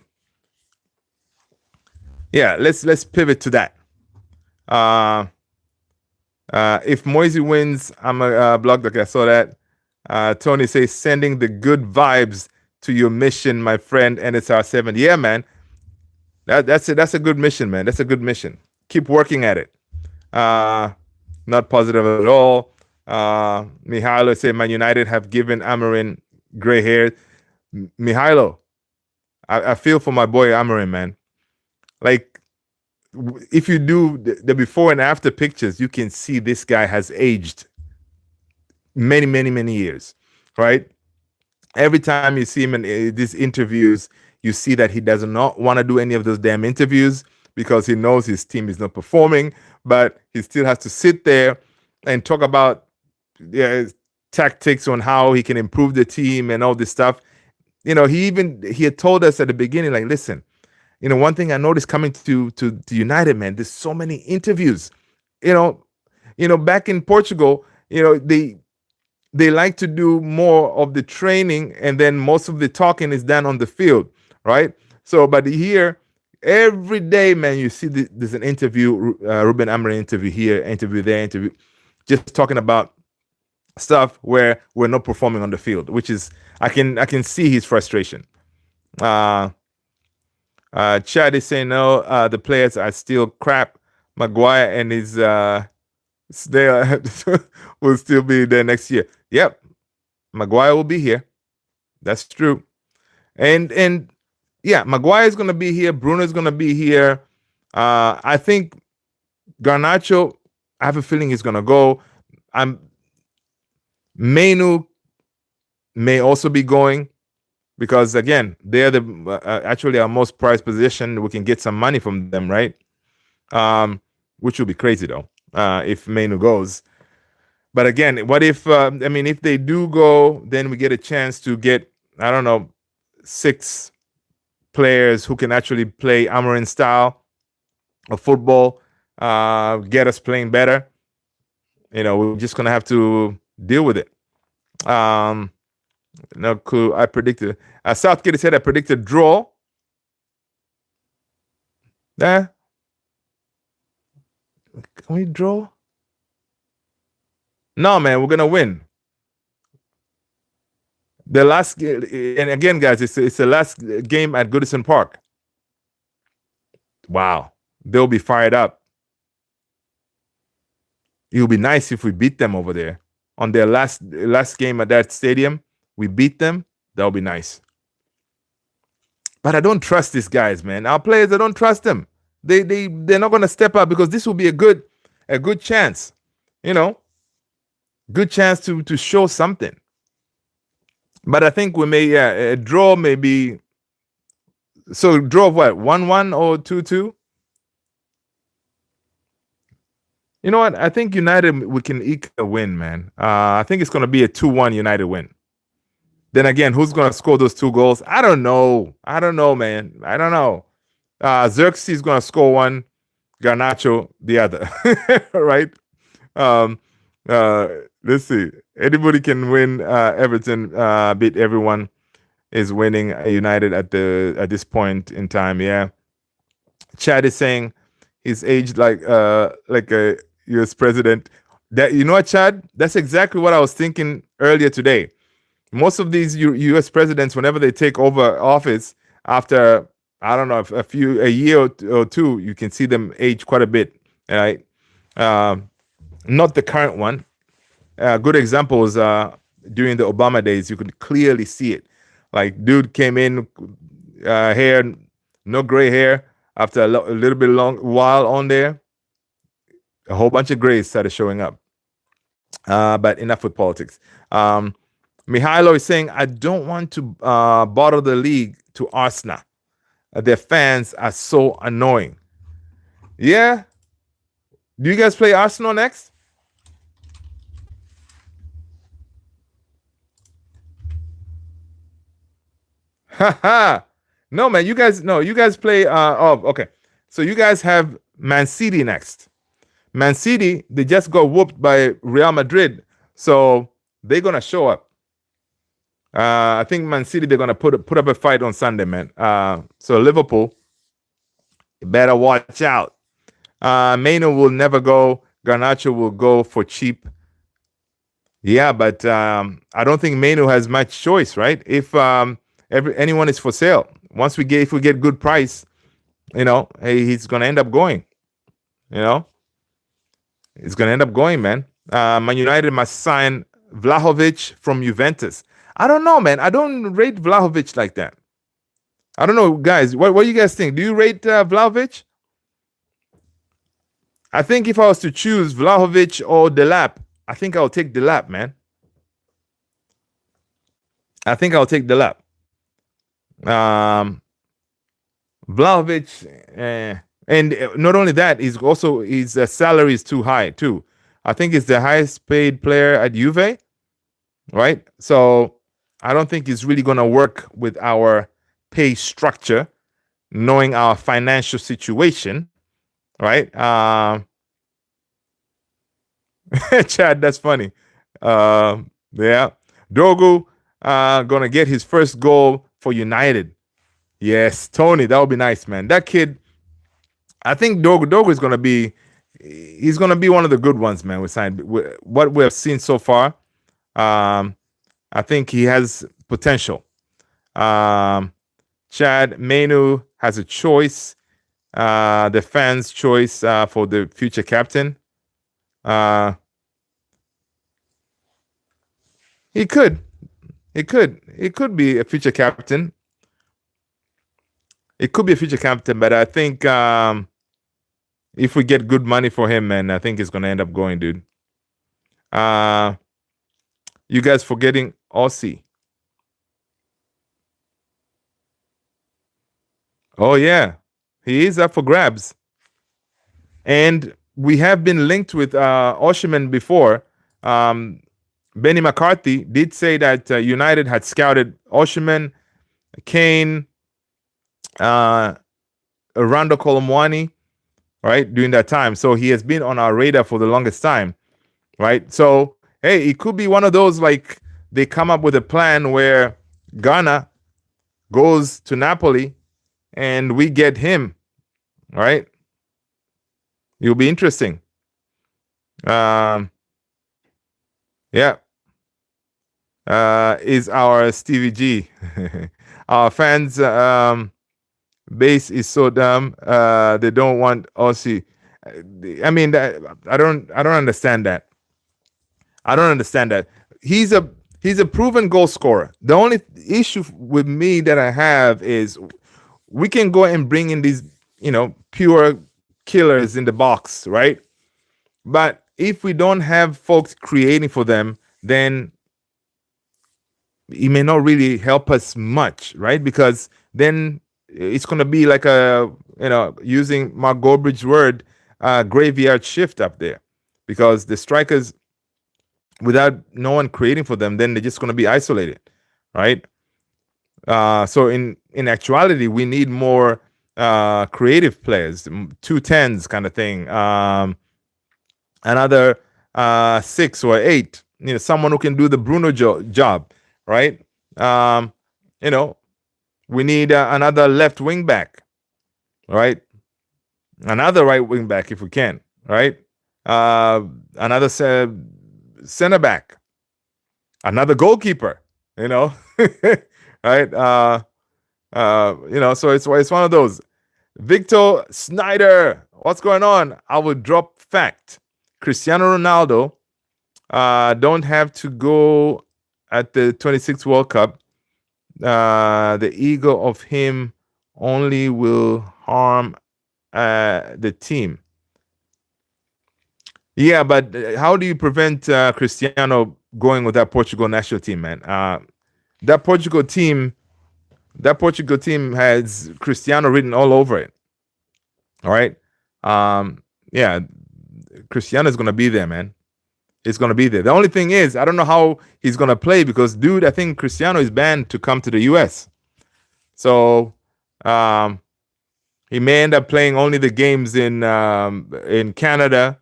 Yeah, let's pivot to that. If Moise wins, I'm a blog. Okay, I saw that. Tony says sending the good vibes to your mission, my friend. NSR7. Yeah, man. That's it. That's a good mission, man. That's a good mission. Keep working at it. Not positive at all. Mihailo said, Man United have given Amarin gray hair. Mihailo, I feel for my boy Amarin, man. Like, if you do the before and after pictures, you can see this guy has aged many, many, many years, right? Every time you see him in these interviews, you see that he does not want to do any of those damn interviews because he knows his team is not performing, but he still has to sit there and talk about tactics on how he can improve the team and all this stuff. You know, he had told us at the beginning, like, listen, you know, one thing I noticed coming to United, man, there's so many interviews. Back in Portugal, they like to do more of the training, and then most of the talking is done on the field, right? So, but here, every day, man, you see there's an interview, Ruben Amorim interview here, interview there, interview, just talking about stuff where we're not performing on the field, which is I can see his frustration. Chad is saying no, the players are still crap. Maguire and his they will still be there next year. Yep, Maguire will be here. That's true. And yeah, Maguire is going to be here. Bruno is going to be here. I think Garnacho, I have a feeling he's going to go. Mainu may also be going because, again, they're actually our most prized position. We can get some money from them, right? Which would be crazy, though, if Mainu goes. But again, what if, if they do go, then we get a chance to get, I don't know, 6 players who can actually play Amorim style of football, get us playing better. We're just going to have to deal with it. No clue. I predicted. Southgate said I predicted draw. Can we draw? No, man, we're gonna win. The last, and again, guys, it's the last game at Goodison Park. Wow, they'll be fired up. It would be nice if we beat them over there on their last game at that stadium. We beat them. That would be nice. But I don't trust these guys, man. Our players, I don't trust them. They're not gonna step up because this will be a good chance. Good chance to show something. But I think we may, a draw maybe. So draw of what? 1-1 or 2-2? You know what? I think United, we can eke a win, man. I think it's going to be a 2-1 United win. Then again, who's going to score those 2 goals? I don't know, man. I don't know. Xerxes is going to score one, Garnacho the other, right? Let's see. Anybody can win. Everton beat everyone. Is winning United at this point in time. Yeah. Chad is saying he's aged like a U.S. president. That, you know what, Chad? That's exactly what I was thinking earlier today. Most of these U.S. presidents, whenever they take over office after, I don't know, a year or two, you can see them age quite a bit. Right? Not the current one. Good example was during the Obama days. You could clearly see it. Like, dude came in, hair, no gray hair. After a little bit while on there, a whole bunch of grays started showing up. But enough with politics. Mihailo is saying, I don't want to bottle the league to Arsenal. Their fans are so annoying. Yeah, Do you guys play Arsenal next? Haha. No, man. You guys, no, you guys play. Oh, okay. So you guys have Man City next. Man City, they just got whooped by Real Madrid, so they're gonna show up. I think Man City they're gonna put up a fight on Sunday, man. So Liverpool, you better watch out. Maino will never go. Garnacho will go for cheap. Yeah, but I don't think Maino has much choice, right? If anyone is for sale, if we get good price, hey, he's gonna end up going. You know, he's gonna end up going, man. Man United must sign Vlahovic from Juventus. I don't know, man. I don't rate Vlahovic like that. I don't know, guys. What do you guys think? Do you rate Vlahovic? I think if I was to choose Vlahovic or Delap, I think I'll take Delap, man. I think I'll take Delap. Vlahovic, and not only that, his salary is too high too. I think he's the highest paid player at Juve, right? So I don't think it's really going to work with our pay structure, knowing our financial situation, right? Chad, that's funny. Yeah, Dogu gonna get his first goal for United. Yes, Tony, that would be nice, man. That kid, I think Dogu is gonna be, he's gonna be one of the good ones, man. What we have seen so far. I think he has potential. Chad Menu has a choice, the fans' choice for the future captain. He could be a future captain. It could be a future captain, but I think if we get good money for him, man, I think it's gonna end up going, dude. You guys forgetting Aussie? Oh yeah, he is up for grabs, and we have been linked with Oshiman before. Benny McCarthy did say that United had scouted Oshiman, Kane, Rando Colomwani, right, during that time. So he has been on our radar for the longest time, right? So, hey, it could be one of those, like, they come up with a plan where Ghana goes to Napoli and we get him, right? It'll be interesting. Yeah. Is our Stevie G. Our fans base is so dumb. They don't want Aussie. I mean, I don't understand that. I don't understand that. He's a proven goal scorer. The only issue with me that I have is we can go and bring in these, pure killers in the box, right? But if we don't have folks creating for them, then it may not really help us much, right? Because then it's going to be like using Mark Goldbridge's word, graveyard shift up there, because the strikers, without no one creating for them, then they're just going to be isolated, right? So in actuality, we need more creative players, 2 10s kind of thing, another 6 or 8, someone who can do the Bruno job, right? We need another left wing back, right? Another right wing back if we can, right? Another center back, another goalkeeper, right? So it's one of those. Victor Snyder, what's going on? I will drop fact. Cristiano Ronaldo don't have to go at the 26th World Cup. The ego of him only will harm the team. Yeah, but how do you prevent Cristiano going with that Portugal national team, man? That Portugal team has Cristiano written all over it. All right. Yeah, Cristiano is going to be there, man. It's going to be there. The only thing is, I don't know how he's going to play because, dude, I think Cristiano is banned to come to the U.S. So he may end up playing only the games in Canada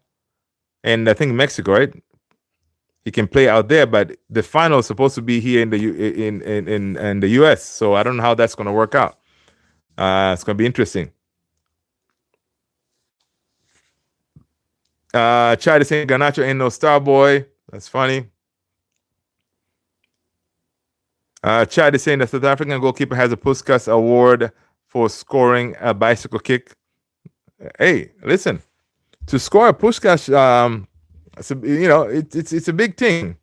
and I think Mexico, right? He can play out there, but the final is supposed to be here in the U.S. So I don't know how that's going to work out. It's going to be interesting. Chad is saying Garnacho ain't no star boy. That's funny. Chad is saying the South African goalkeeper has a Puskas Award for scoring a bicycle kick. Hey, listen, to score a Puskas, it's a big thing,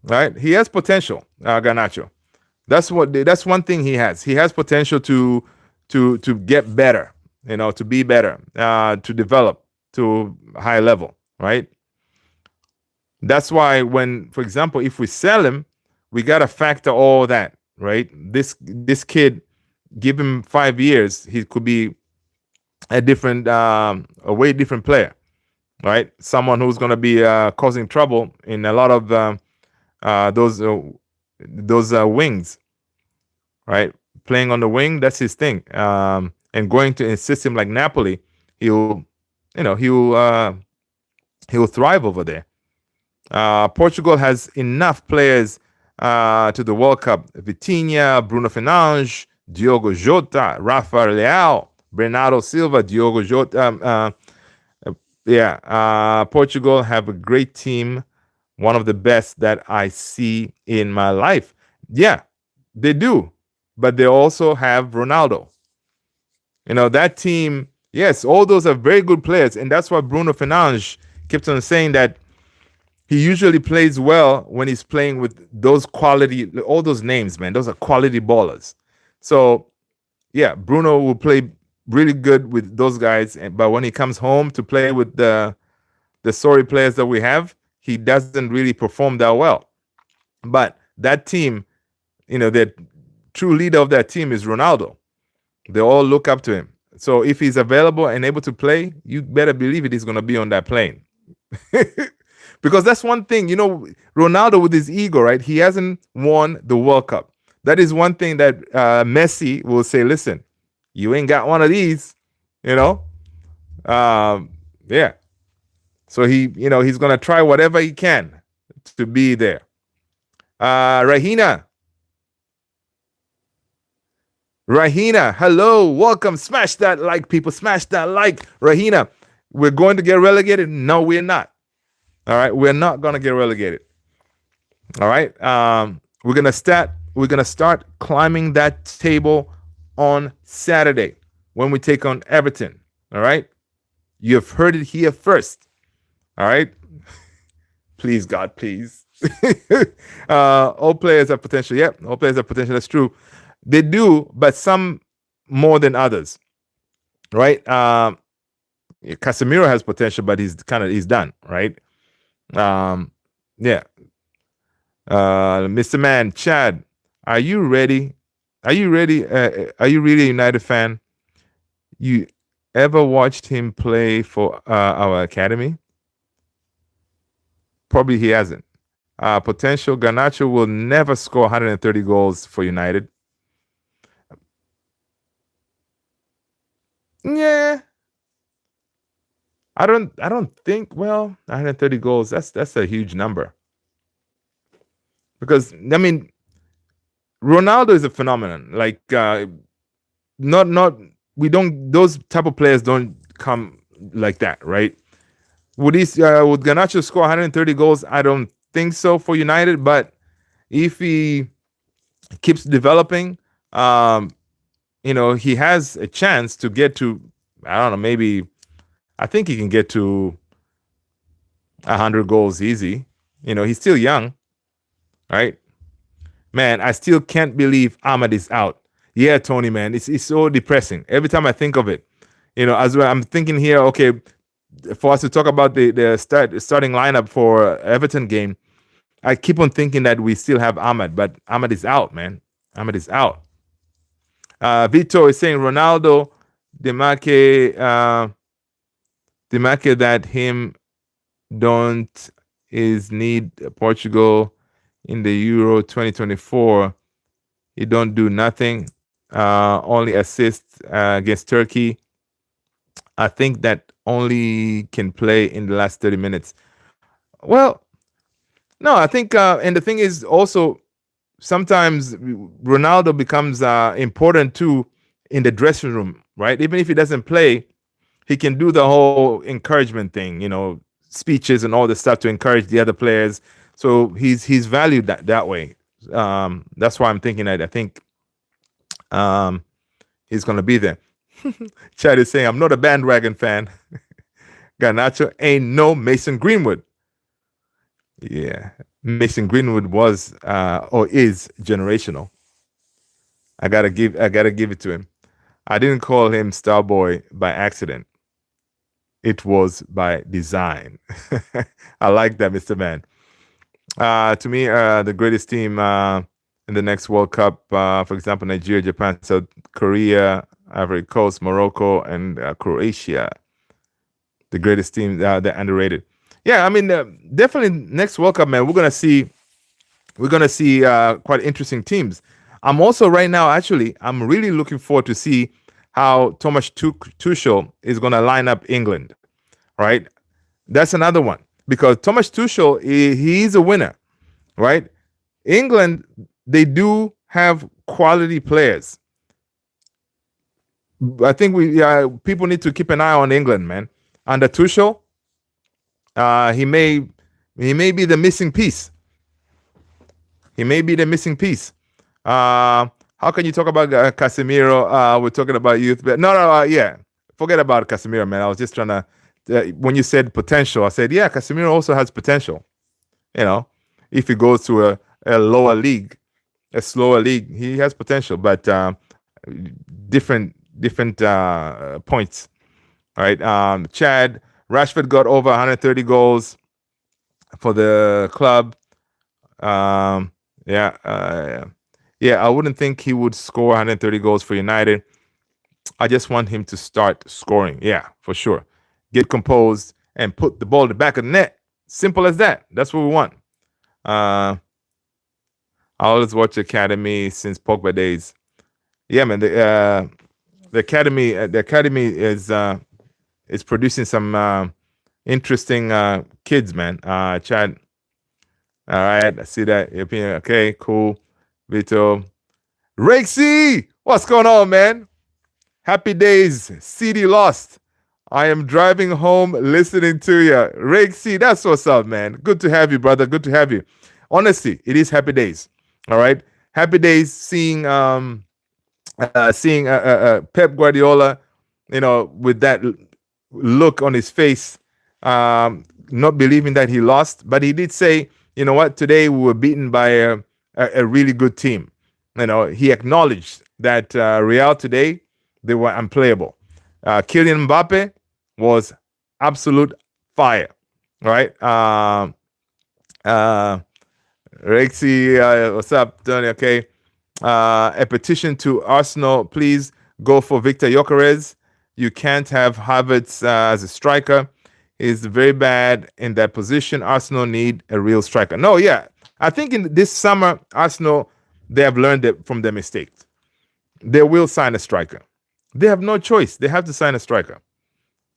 right? He has potential, Garnacho. That's one thing he has. He has potential to get better, to be better, to develop to a high level, right? That's why when, for example, if we sell him, we got to factor all that, right? This kid, give him 5 years, he could be a way different player, right? Someone who's going to be causing trouble in a lot of those wings, right? Playing on the wing, that's his thing. And going to a system like Napoli, he'll thrive over there. Portugal has enough players to the World Cup. Vitinha, Bruno Fernandes, Diogo Jota, Rafa Leao, Bernardo Silva, Diogo Jota. Portugal have a great team, one of the best that I see in my life. Yeah, they do, but they also have Ronaldo. That team, yes, all those are very good players, and that's why Bruno Fernandes kept on saying that he usually plays well when he's playing with those quality, all those names, man. Those are quality ballers. So, yeah, Bruno will play really good with those guys, but when he comes home to play with the sorry players that we have, he doesn't really perform that well. But that team, the true leader of that team is Ronaldo. They all look up to him. So if he's available and able to play, you better believe it, he's going to be on that plane. Because that's one thing, Ronaldo with his ego, right? He hasn't won the World Cup. That is one thing that Messi will say, listen, you ain't got one of these, yeah. So he's going to try whatever he can to be there. Rahina, hello, welcome. Smash that like, people. Smash that like. Rahina, we're going to get relegated? No, we're not. All right, we're not going to get relegated. All right, we're going to start climbing that table on Saturday when we take on Everton. All right, you've heard it here first. All right, please, God, please. All players have potential. Yep, all players have potential. That's true. They do, but some more than others, right? Casemiro has potential, but he's done, right? Mr. Man, Chad, are you ready? Are you really a United fan? You ever watched him play for our academy? Probably he hasn't. Potential Garnacho will never score 130 goals for United. Yeah. I don't think, 130 goals, that's a huge number. Because Ronaldo is a phenomenon. Like those type of players don't come like that, right? Would Garnacho score 130 goals? I don't think so for United, but if he keeps developing, he has a chance to get to, I don't know, maybe I think he can get to 100 goals easy. He's still young, right? Man, I still can't believe Ahmad is out. Yeah, Tony, man, it's so depressing. Every time I think of it, as well, I'm thinking here, okay, for us to talk about the starting lineup for Everton game, I keep on thinking that we still have Ahmad, but Ahmad is out, man. Ahmad is out. Vito is saying Ronaldo, Demarque that him don't is need Portugal in the Euro 2024. He don't do nothing. Only assist against Turkey. I think that only can play in the last 30 minutes. Well, no, I think, and the thing is also sometimes Ronaldo becomes important too in the dressing room, right? Even if he doesn't play, he can do the whole encouragement thing, speeches and all the stuff to encourage the other players. So he's valued that way. That's why I'm thinking that I think um, he's gonna be there. Chad is saying I'm not a bandwagon fan. Garnacho ain't no Mason Greenwood. Yeah, Mason Greenwood was or is generational. I gotta give it to him. I didn't call him Starboy by accident. It was by design. I like that, Mr. Man. To me, the greatest team in the next World Cup, for example, Nigeria, Japan, South Korea, Ivory Coast, Morocco, and Croatia. The greatest team, they're underrated. Yeah, I mean, definitely next World Cup, man. We're gonna see quite interesting teams. I'm also right now, actually, I'm really looking forward to see how Thomas Tuchel is gonna line up England. Right, that's another one because Thomas Tuchel, he's a winner, right? England, they do have quality players. I think people need to keep an eye on England, man. Under Tuchel, he may be the missing piece. He may be the missing piece. How can you talk about Casemiro? We're talking about youth, but no, yeah, forget about Casemiro, man. I was just trying to. When you said potential, I said, yeah, Casemiro also has potential. If he goes to a lower league, a slower league, he has potential, but different points. All right. Chad, Rashford got over 130 goals for the club. Yeah, I wouldn't think he would score 130 goals for United. I just want him to start scoring. Yeah, for sure. Get composed and put the ball in the back of the net. Simple as that. That's what we want. I always watch Academy since Pogba days. Yeah, man. The academy is producing some interesting kids, man. Chad. All right, I see that. Okay, cool. Vito. Rexy, what's going on, man? Happy days. CD lost. I am driving home listening to you. Rexy, that's what's up, man. Good to have you, brother. Good to have you. Honestly, it is happy days. All right. Happy days seeing Pep Guardiola, with that look on his face, not believing that he lost. But he did say, you know what, today we were beaten by a really good team. He acknowledged that Real today, they were unplayable. Kylian Mbappe was absolute fire, right? Rexy, what's up, Tony? Okay. A petition to Arsenal, please go for Victor Gyökeres. You can't have Havertz as a striker. He's very bad in that position. Arsenal need a real striker. No, yeah. I think in this summer, Arsenal, they have learned from their mistakes. They will sign a striker. They have no choice. They have to sign a striker.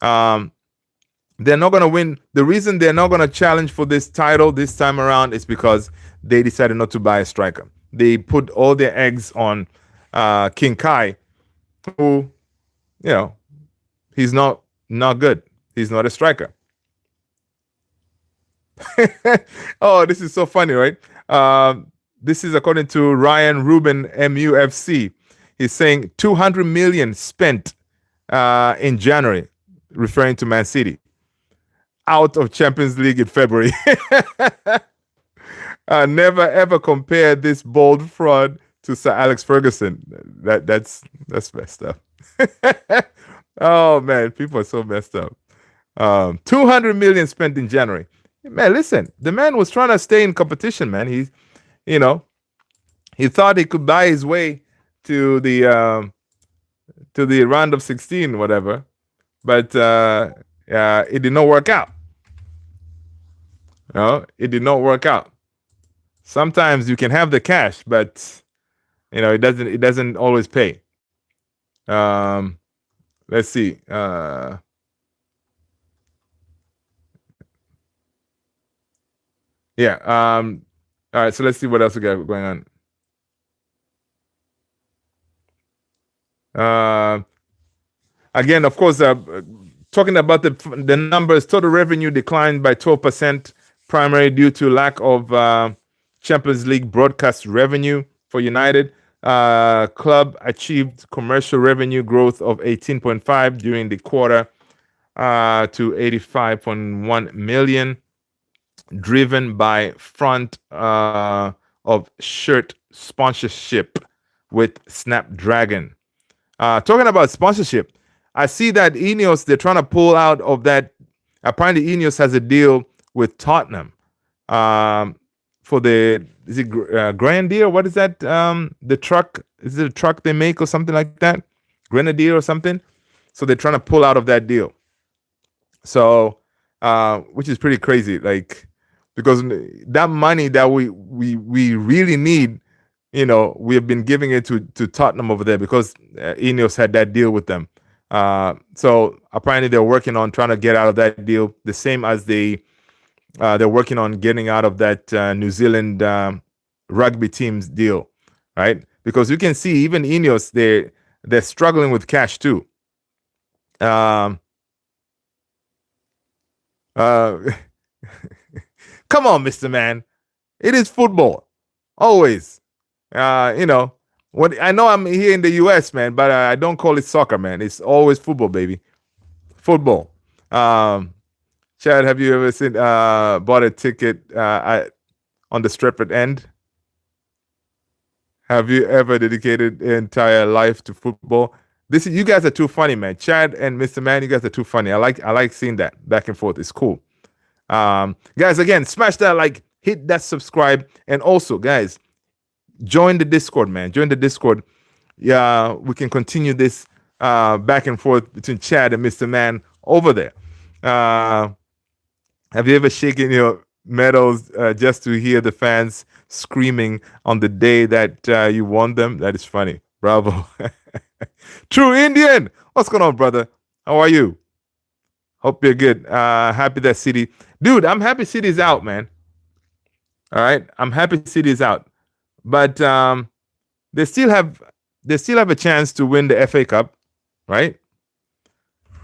They're not going to win. The reason they're not going to challenge for this title this time around is because they decided not to buy a striker. They put all their eggs on King Kai, who, he's not good. He's not a striker. Oh, this is so funny, right? This is according to Ryan Rubin, MUFC. He's saying 200 million spent in January, referring to Man City, out of Champions League in February. Never ever compare this bold fraud to Sir Alex Ferguson. That's messed up. Oh man, people are so messed up. 200 million spent in January. Man, listen, the man was trying to stay in competition, man. He thought he could buy his way to the round of 16, whatever, but it did not work out. It did not work out. Sometimes you can have the cash, but it doesn't always pay. Um, let's see. Yeah. All right. So let's see what else we got going on. Uh, Again, of course, talking about the numbers, total revenue declined by 12%, primarily due to lack of Champions League broadcast revenue for United. Club achieved commercial revenue growth of 18.5 during the quarter to 85.1 million, driven by front of shirt sponsorship with Snapdragon. Talking about sponsorship, I see that Ineos, they're trying to pull out of that. Apparently, Ineos has a deal with Tottenham for is it Grenadier? What is that? The truck, is it a truck they make or something like that? Grenadier or something? So they're trying to pull out of that deal. So, which is pretty crazy, like, because that money that we really need, we have been giving it to Tottenham over there because Ineos had that deal with them. So apparently they're working on trying to get out of that deal, the same as they're working on getting out of that New Zealand rugby team's deal, right? Because you can see even Ineos, they're struggling with cash too. Come on, Mr. Man. It is football. Always. What I know, I'm here in the US, man, but I don't call it soccer, man. It's always football, baby. Football. Chad, have you ever bought a ticket on the Stratford end? Have you ever dedicated entire life to football? You guys are too funny, man. Chad and Mr. Man, you guys are too funny. I like seeing that back and forth. It's cool. Guys, again, smash that like, hit that subscribe, and also, guys, join the Discord, man. Join the Discord. Yeah, we can continue this back and forth between Chad and Mr. Man over there. Have you ever shaken your medals just to hear the fans screaming on the day that you won them? That is funny. Bravo. True Indian. What's going on, brother? How are you? Hope you're good. Happy that City. Dude, I'm happy City's out, man. All right. I'm happy City's out. But they still have a chance to win the FA Cup, right?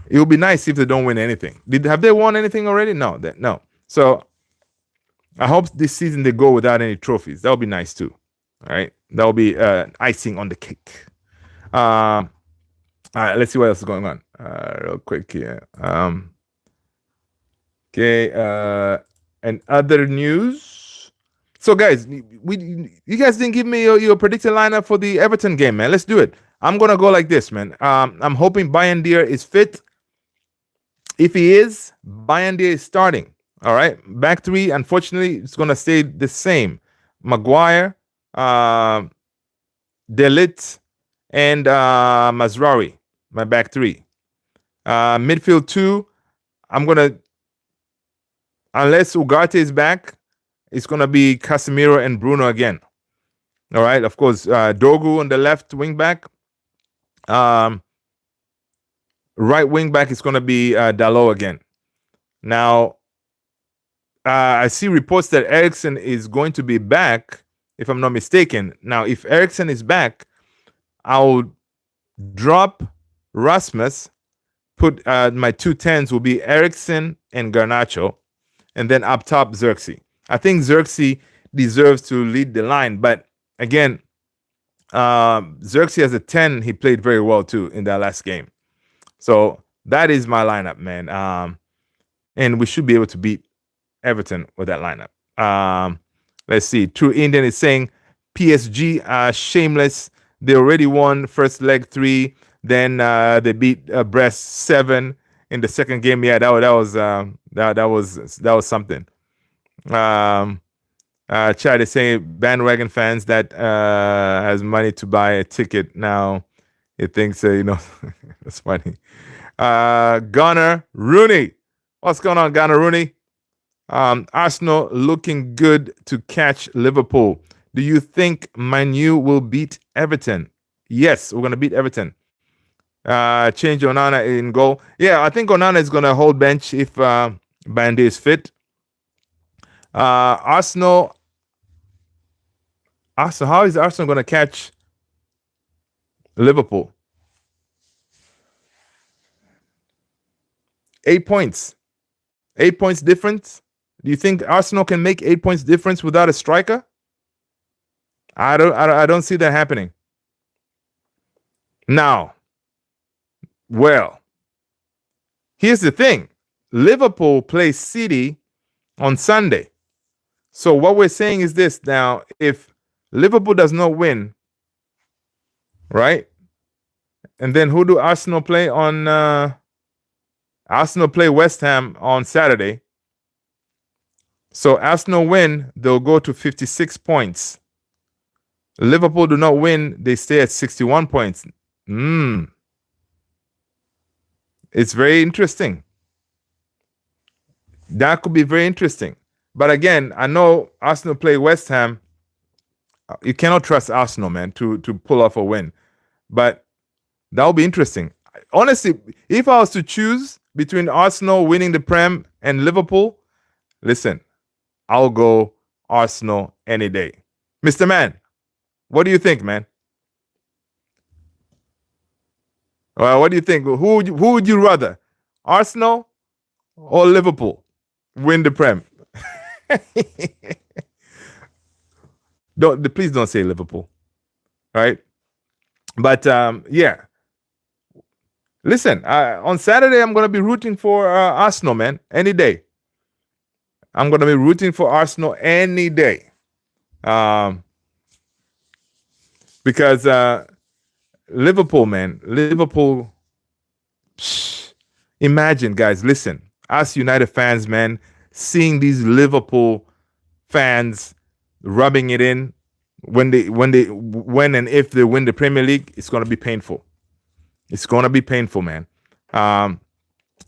It would be nice if they don't win anything. Have they won anything already? No. So I hope this season they go without any trophies. That would be nice too. All right. That will be icing on the cake. All right, let's see what else is going on real quick here. Okay, and other news. So, guys, you guys didn't give me your predicted lineup for the Everton game, man. Let's do it. I'm gonna go like this, man. I'm hoping Bayandir is fit. If he is, Bayandir is starting. All right, back three. Unfortunately, it's gonna stay the same. Maguire, Delit, and Mazraoui, my back three. Midfield two, I'm gonna, unless Ugarte is back, it's gonna be Casemiro and Bruno again. All right, of course, Dogu on the left wing back. Right wing back is gonna be Dalot again. Now, I see reports that Eriksen is going to be back, if I'm not mistaken. Now, if Eriksen is back, I'll drop Rasmus, put my 2 10s will be Eriksen and Garnacho, and then up top Xerxes. I think Xerxes deserves to lead the line, but again, Xerxes as a 10, he played very well too in that last game. So that is my lineup, man. And we should be able to beat Everton with that lineup. Let's see. True Indian is saying PSG are shameless. They already won first leg 3. Then they beat Brest 7 in the second game. Yeah, that was something. Chad is saying bandwagon fans that has money to buy a ticket now. It thinks that's funny. Gunnar Rooney, what's going on, Gunnar Rooney? Arsenal looking good to catch Liverpool. Do you think Manu will beat Everton? Yes, we're gonna beat Everton. Change Onana in goal. Yeah, I think Onana is gonna hold bench if Bandy is fit. Arsenal. Arsenal. How is Arsenal gonna catch Liverpool? 8 points. 8 points difference. Do you think Arsenal can make 8 points difference without a striker? I don't see that happening. Now, well, here's the thing. Liverpool plays City on Sunday. So what we're saying is this now, if Liverpool does not win, right? And then who do Arsenal play on Arsenal play West Ham on Saturday. So Arsenal win, they'll go to 56 points. Liverpool do not win, they stay at 61 points. It's very interesting. That could be very interesting. But again, I know Arsenal play West Ham. You cannot trust Arsenal, man, to pull off a win. But that will be interesting. Honestly, if I was to choose between Arsenal winning the Prem and Liverpool, listen, I'll go Arsenal any day. Mr. Man, what do you think, man? What do you think? Who would you rather, Arsenal or Liverpool win the Prem? Please don't say Liverpool, right? But yeah. Listen, on Saturday I'm gonna be rooting for Arsenal, man, any day. I'm gonna be rooting for Arsenal any day, because Liverpool, man, Liverpool. Imagine, guys, listen, us United fans, man, seeing these Liverpool fans rubbing it in when and if they win the Premier League, it's gonna be painful. It's gonna be painful, man. And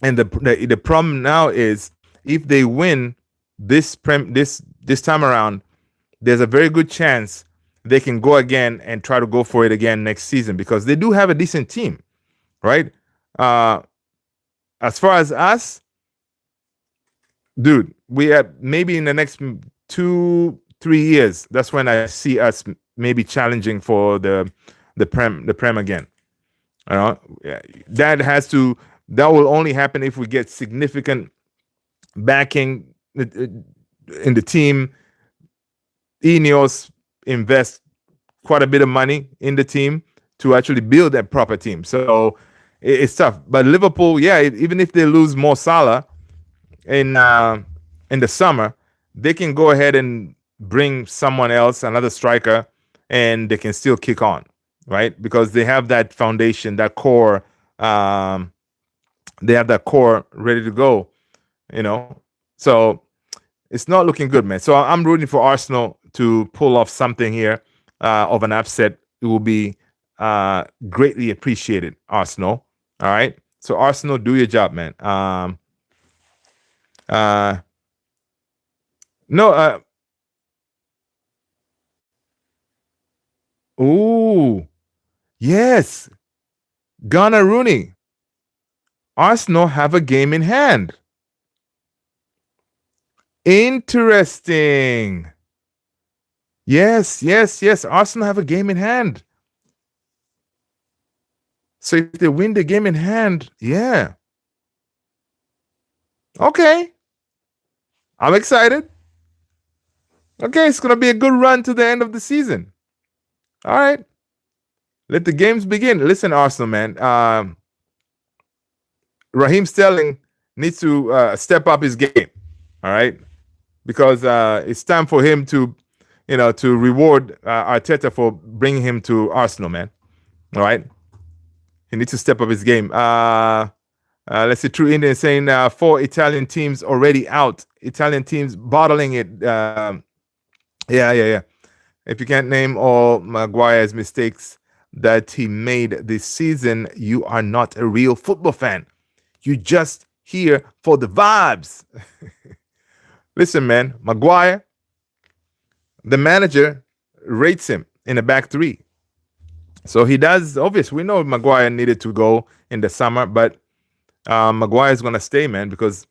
the problem now is if they win this time around, there's a very good chance they can go again and try to go for it again next season because they do have a decent team, right? As far as us, dude, we have maybe in the next 2-3 years. That's when I see us maybe challenging for the Prem again. That will only happen if we get significant backing in the team. Ineos invest quite a bit of money in the team to actually build that proper team. So it's tough. But Liverpool, yeah, even if they lose Mo Salah in the summer, they can go ahead and bring someone else, another striker, and they can still kick on. Right, because they have that foundation, that core. They have that core ready to go, So it's not looking good, man. So I'm rooting for Arsenal to pull off something here of an upset. It will be greatly appreciated, Arsenal. All right. So Arsenal, do your job, man. No. Ooh. Yes, Ghana Rooney. Arsenal have a game in hand. Interesting. Yes. Arsenal have a game in hand. So if they win the game in hand, yeah. Okay. I'm excited. Okay, it's going to be a good run to the end of the season. All right. Let the games begin. Listen, Arsenal, man. Raheem Sterling needs to step up his game. All right, because it's time for him to reward Arteta for bringing him to Arsenal, man. All right, he needs to step up his game. Let's see. True Indian saying 4 Italian teams already out. Italian teams bottling it. Yeah. If you can't name all Maguire's mistakes that he made this season, you are not a real football fan. You just here for the vibes. Listen, man, Maguire, the manager rates him in the back three. So he does. Obviously, we know Maguire needed to go in the summer, but Maguire is going to stay, man, because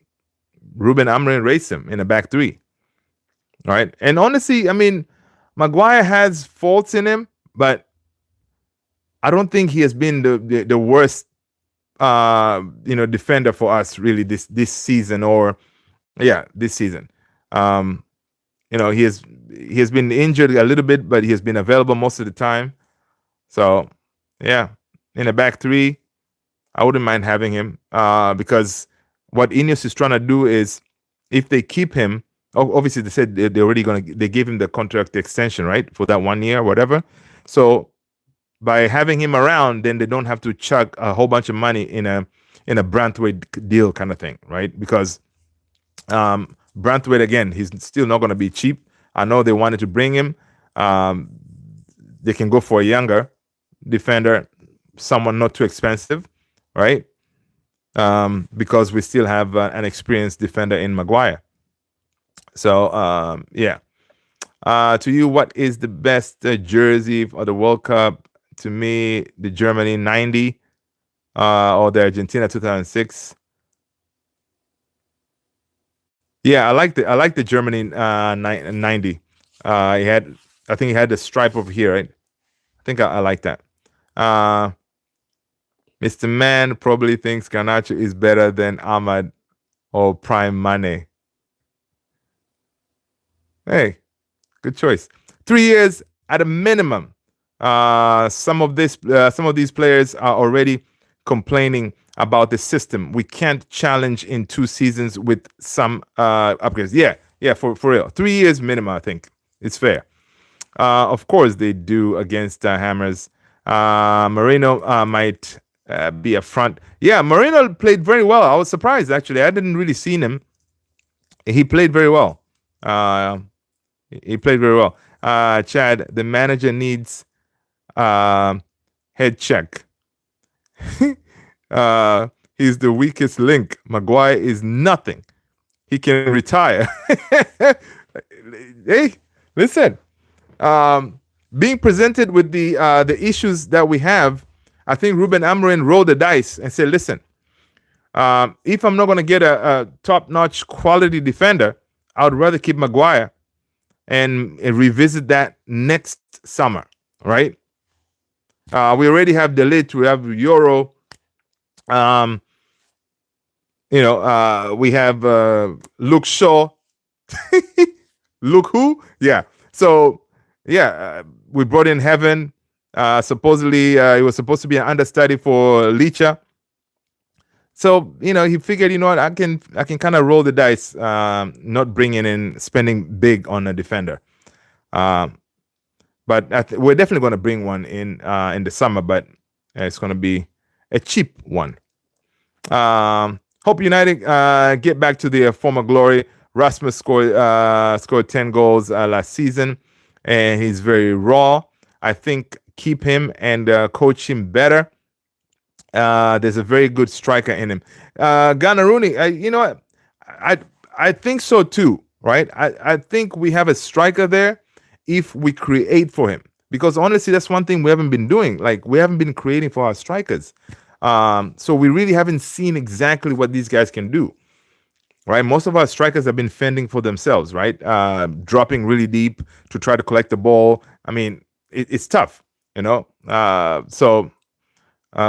Ruben Amorim rates him in the back three. Right. And honestly, I mean, Maguire has faults in him, but I don't think he has been the worst defender for us really this season, or this season. Um, he has been injured a little bit, but he has been available most of the time. So yeah, in the back three, I wouldn't mind having him because what Ineos is trying to do is, if they keep him, obviously they said they're already they gave him the contract extension, right, for that 1 year, whatever. So by having him around, then they don't have to chuck a whole bunch of money in a Branthwaite deal kind of thing, right? Because Branthwaite, again, he's still not going to be cheap. I know they wanted to bring him. They can go for a younger defender, someone not too expensive, right? Because we still have an experienced defender in Maguire. So to you, what is the best jersey for the World Cup? To me, the Germany 90 or the Argentina 2006. Yeah, I like the Germany 90. I think he had the stripe over here, right? I think I like that. Mr. Man probably thinks Garnacho is better than Ahmad or Prime Mane. Hey, good choice. 3 years at a minimum. Some of these players are already complaining about the system. We can't challenge in 2 seasons with some upgrades. Yeah, for real. 3 years minimum, I think it's fair. Of course, they do against Hammers. Marino might be a front. Yeah, Marino played very well. I was surprised, actually. I didn't really see him. He played very well. He played very well. Chad, the manager needs head check. He's the weakest link. Maguire is nothing. He can retire. Hey, listen. Being presented with the issues that we have, I think Ruben Amorim rolled the dice and said, listen, if I'm not going to get a top-notch quality defender, I would rather keep Maguire and revisit that next summer, right? We already have De Ligt, we have Euro. We have Luke Shaw. Luke who? Yeah. So, we brought in Heaven. Supposedly, he was supposed to be an understudy for Licha. So, he figured, what, I can kind of roll the dice, not bringing in, spending big on a defender. But we're definitely going to bring one in the summer, but it's going to be a cheap one. Hope United get back to their former glory. Rasmus scored 10 goals last season, and he's very raw. I think keep him and coach him better. There's a very good striker in him. Ghana Rooney, I think so too, right? I think we have a striker there if we create for him. Because honestly, that's one thing we haven't been doing. Like, we haven't been creating for our strikers. So we really haven't seen exactly what these guys can do, right? Most of our strikers have been fending for themselves, right? Dropping really deep to try to collect the ball. I mean, it's tough, So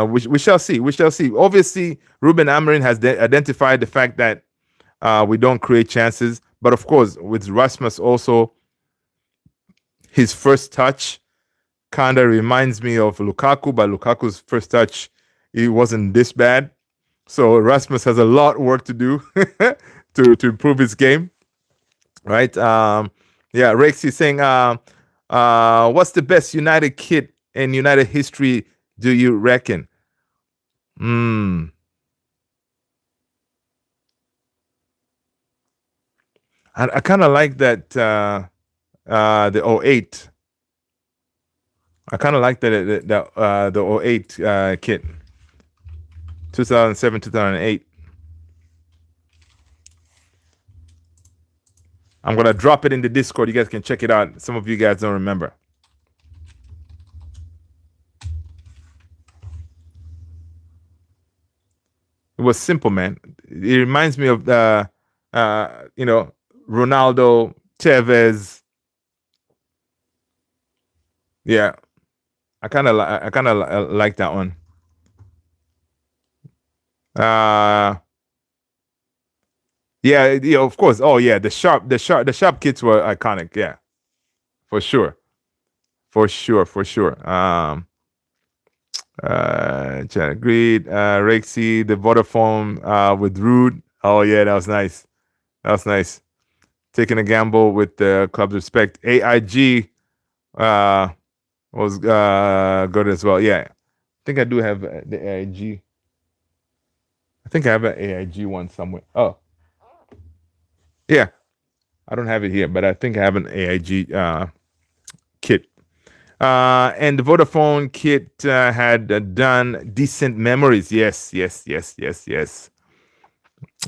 we shall see. We shall see. Obviously, Ruben Amorim has identified the fact that we don't create chances. But of course, with Rasmus also, his first touch kind of reminds me of Lukaku, but Lukaku's first touch, it wasn't this bad. So Rasmus has a lot of work to do to improve his game, right? Rex is saying, what's the best United kit in United history, do you reckon? I kind of like that the 08. I kind of like the 08 kit. 2007, 2008. I'm gonna drop it in the Discord. You guys can check it out. Some of you guys don't remember. It was simple, man. It reminds me of you know, Ronaldo, Tevez. Yeah, I kind of like that one. Uh, yeah, of course. Oh yeah, the sharp kits were iconic. Yeah, for sure, for sure. Chat agreed. Rexy, the Vodafone with Rude. Oh yeah, that was nice. That was nice. Taking a gamble with the club's respect. AIG was good as well. Yeah, I think I do have the AIG. I think I have an AIG one somewhere. Oh, yeah. I don't have it here, but I think I have an AIG kit. And the Vodafone kit had done decent memories. Yes, yes, yes, yes, yes.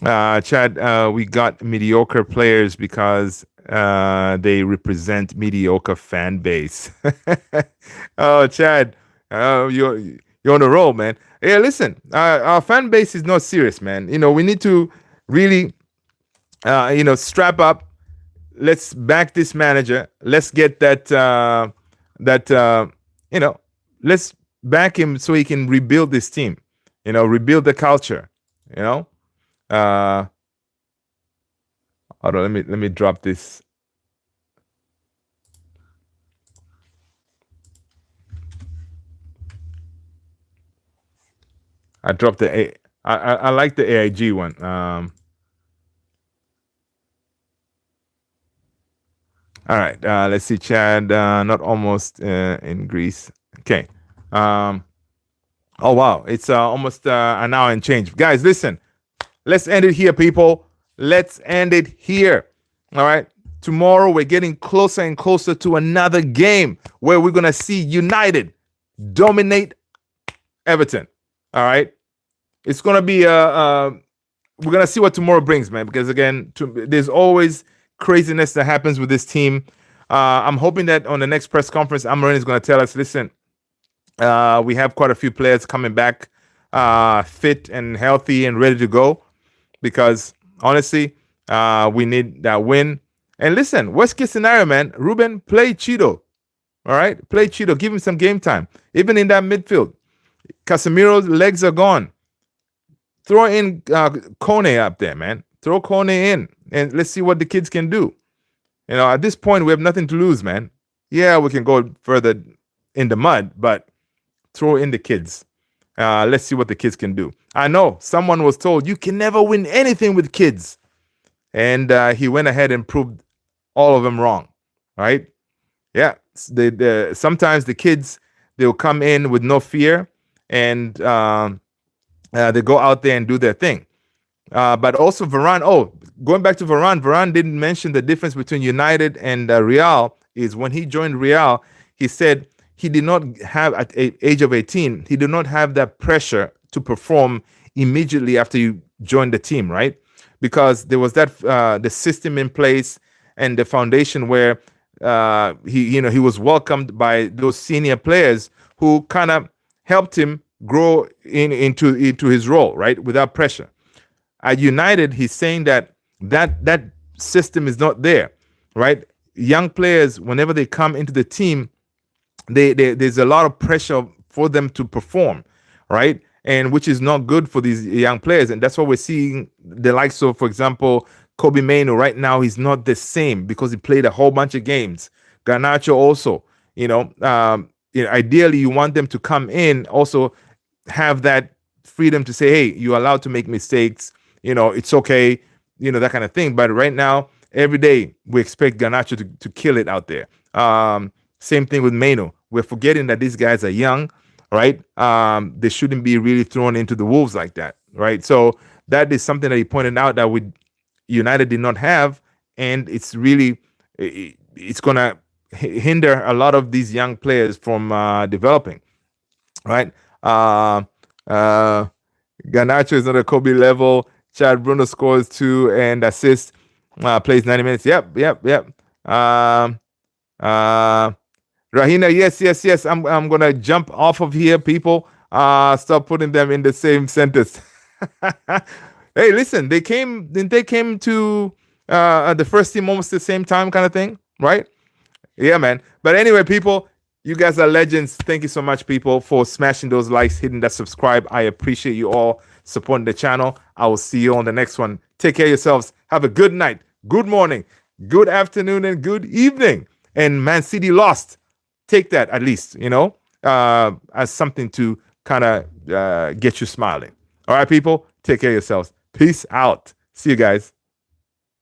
Chad, we got mediocre players because they represent mediocre fan base. Oh, Chad, you're on a roll, man. Yeah, listen, our fan base is not serious, man. You know, we need to really, strap up. Let's back this manager. Let's get that you know, let's back him so he can rebuild this team. You know, rebuild the culture. You know, uh, hold on. Let me drop this. I dropped the A. I like the AIG one. All right. Let's see, Chad. Not almost in Greece. Okay. Oh wow, it's almost an hour and change, guys. Listen, let's end it here, people. Let's end it here. All right. Tomorrow we're getting closer and closer to another game where we're gonna see United dominate Everton. All right. It's gonna be we're gonna see what tomorrow brings, man. Because again, there's always craziness that happens with this team. I'm hoping that on the next press conference, Amarin is gonna tell us, listen, we have quite a few players coming back fit and healthy and ready to go. Because honestly, we need that win. And listen, worst case scenario, man, Ruben, play Cheeto. All right, play Cheeto. Give him some game time, even in that midfield. Casemiro's legs are gone. Throw in Kone up there, man. Throw Kone in, and let's see what the kids can do. You know, at this point, we have nothing to lose, man. Yeah, we can go further in the mud, but throw in the kids. Let's see what the kids can do. I know someone was told you can never win anything with kids, and he went ahead and proved all of them wrong. Right? Yeah. Sometimes the kids, they'll come in with no fear, and they go out there and do their thing. But also Varane. Oh, going back to Varane, Varane didn't mention the difference between United and Real. Is when he joined Real, he said he did not have at age of 18. He did not have that pressure to perform immediately after you joined the team, right? Because there was that the system in place and the foundation where he was welcomed by those senior players who kind of helped him grow into his role, right, without pressure. At United, he's saying that system is not there, right? Young players, whenever they come into the team, there's a lot of pressure for them to perform, right? And which is not good for these young players. And that's why we're seeing the likes of, for example, Kobe Mainoo. Right now, he's not the same because he played a whole bunch of games. Garnacho also, ideally, you want them to come in, also have that freedom to say, hey, you're allowed to make mistakes. It's okay, that kind of thing. But right now, every day, we expect Garnacho to kill it out there. Same thing with Mainoo. We're forgetting that these guys are young, right? They shouldn't be really thrown into the wolves like that, right? So that is something that he pointed out that United did not have, and it's really it's gonna hinder a lot of these young players from developing, right? Garnacho is not a Kobe level. Chad Bruno scores 2 and assists. Plays 90 minutes. Yep. Rahina, yes. I'm gonna jump off of here, people. Stop putting them in the same sentence. Hey, listen, didn't they came to the first team almost the same time kind of thing, right? Yeah, man. But anyway, people, you guys are legends. Thank you so much, people, for smashing those likes, hitting that subscribe. I appreciate you all supporting the channel. I will see you on the next one. Take care of yourselves. Have a good night, good morning, good afternoon, and good evening. And Man City lost. Take that at least, as something to kind of get you smiling. All right, people, take care of yourselves. Peace out. See you guys.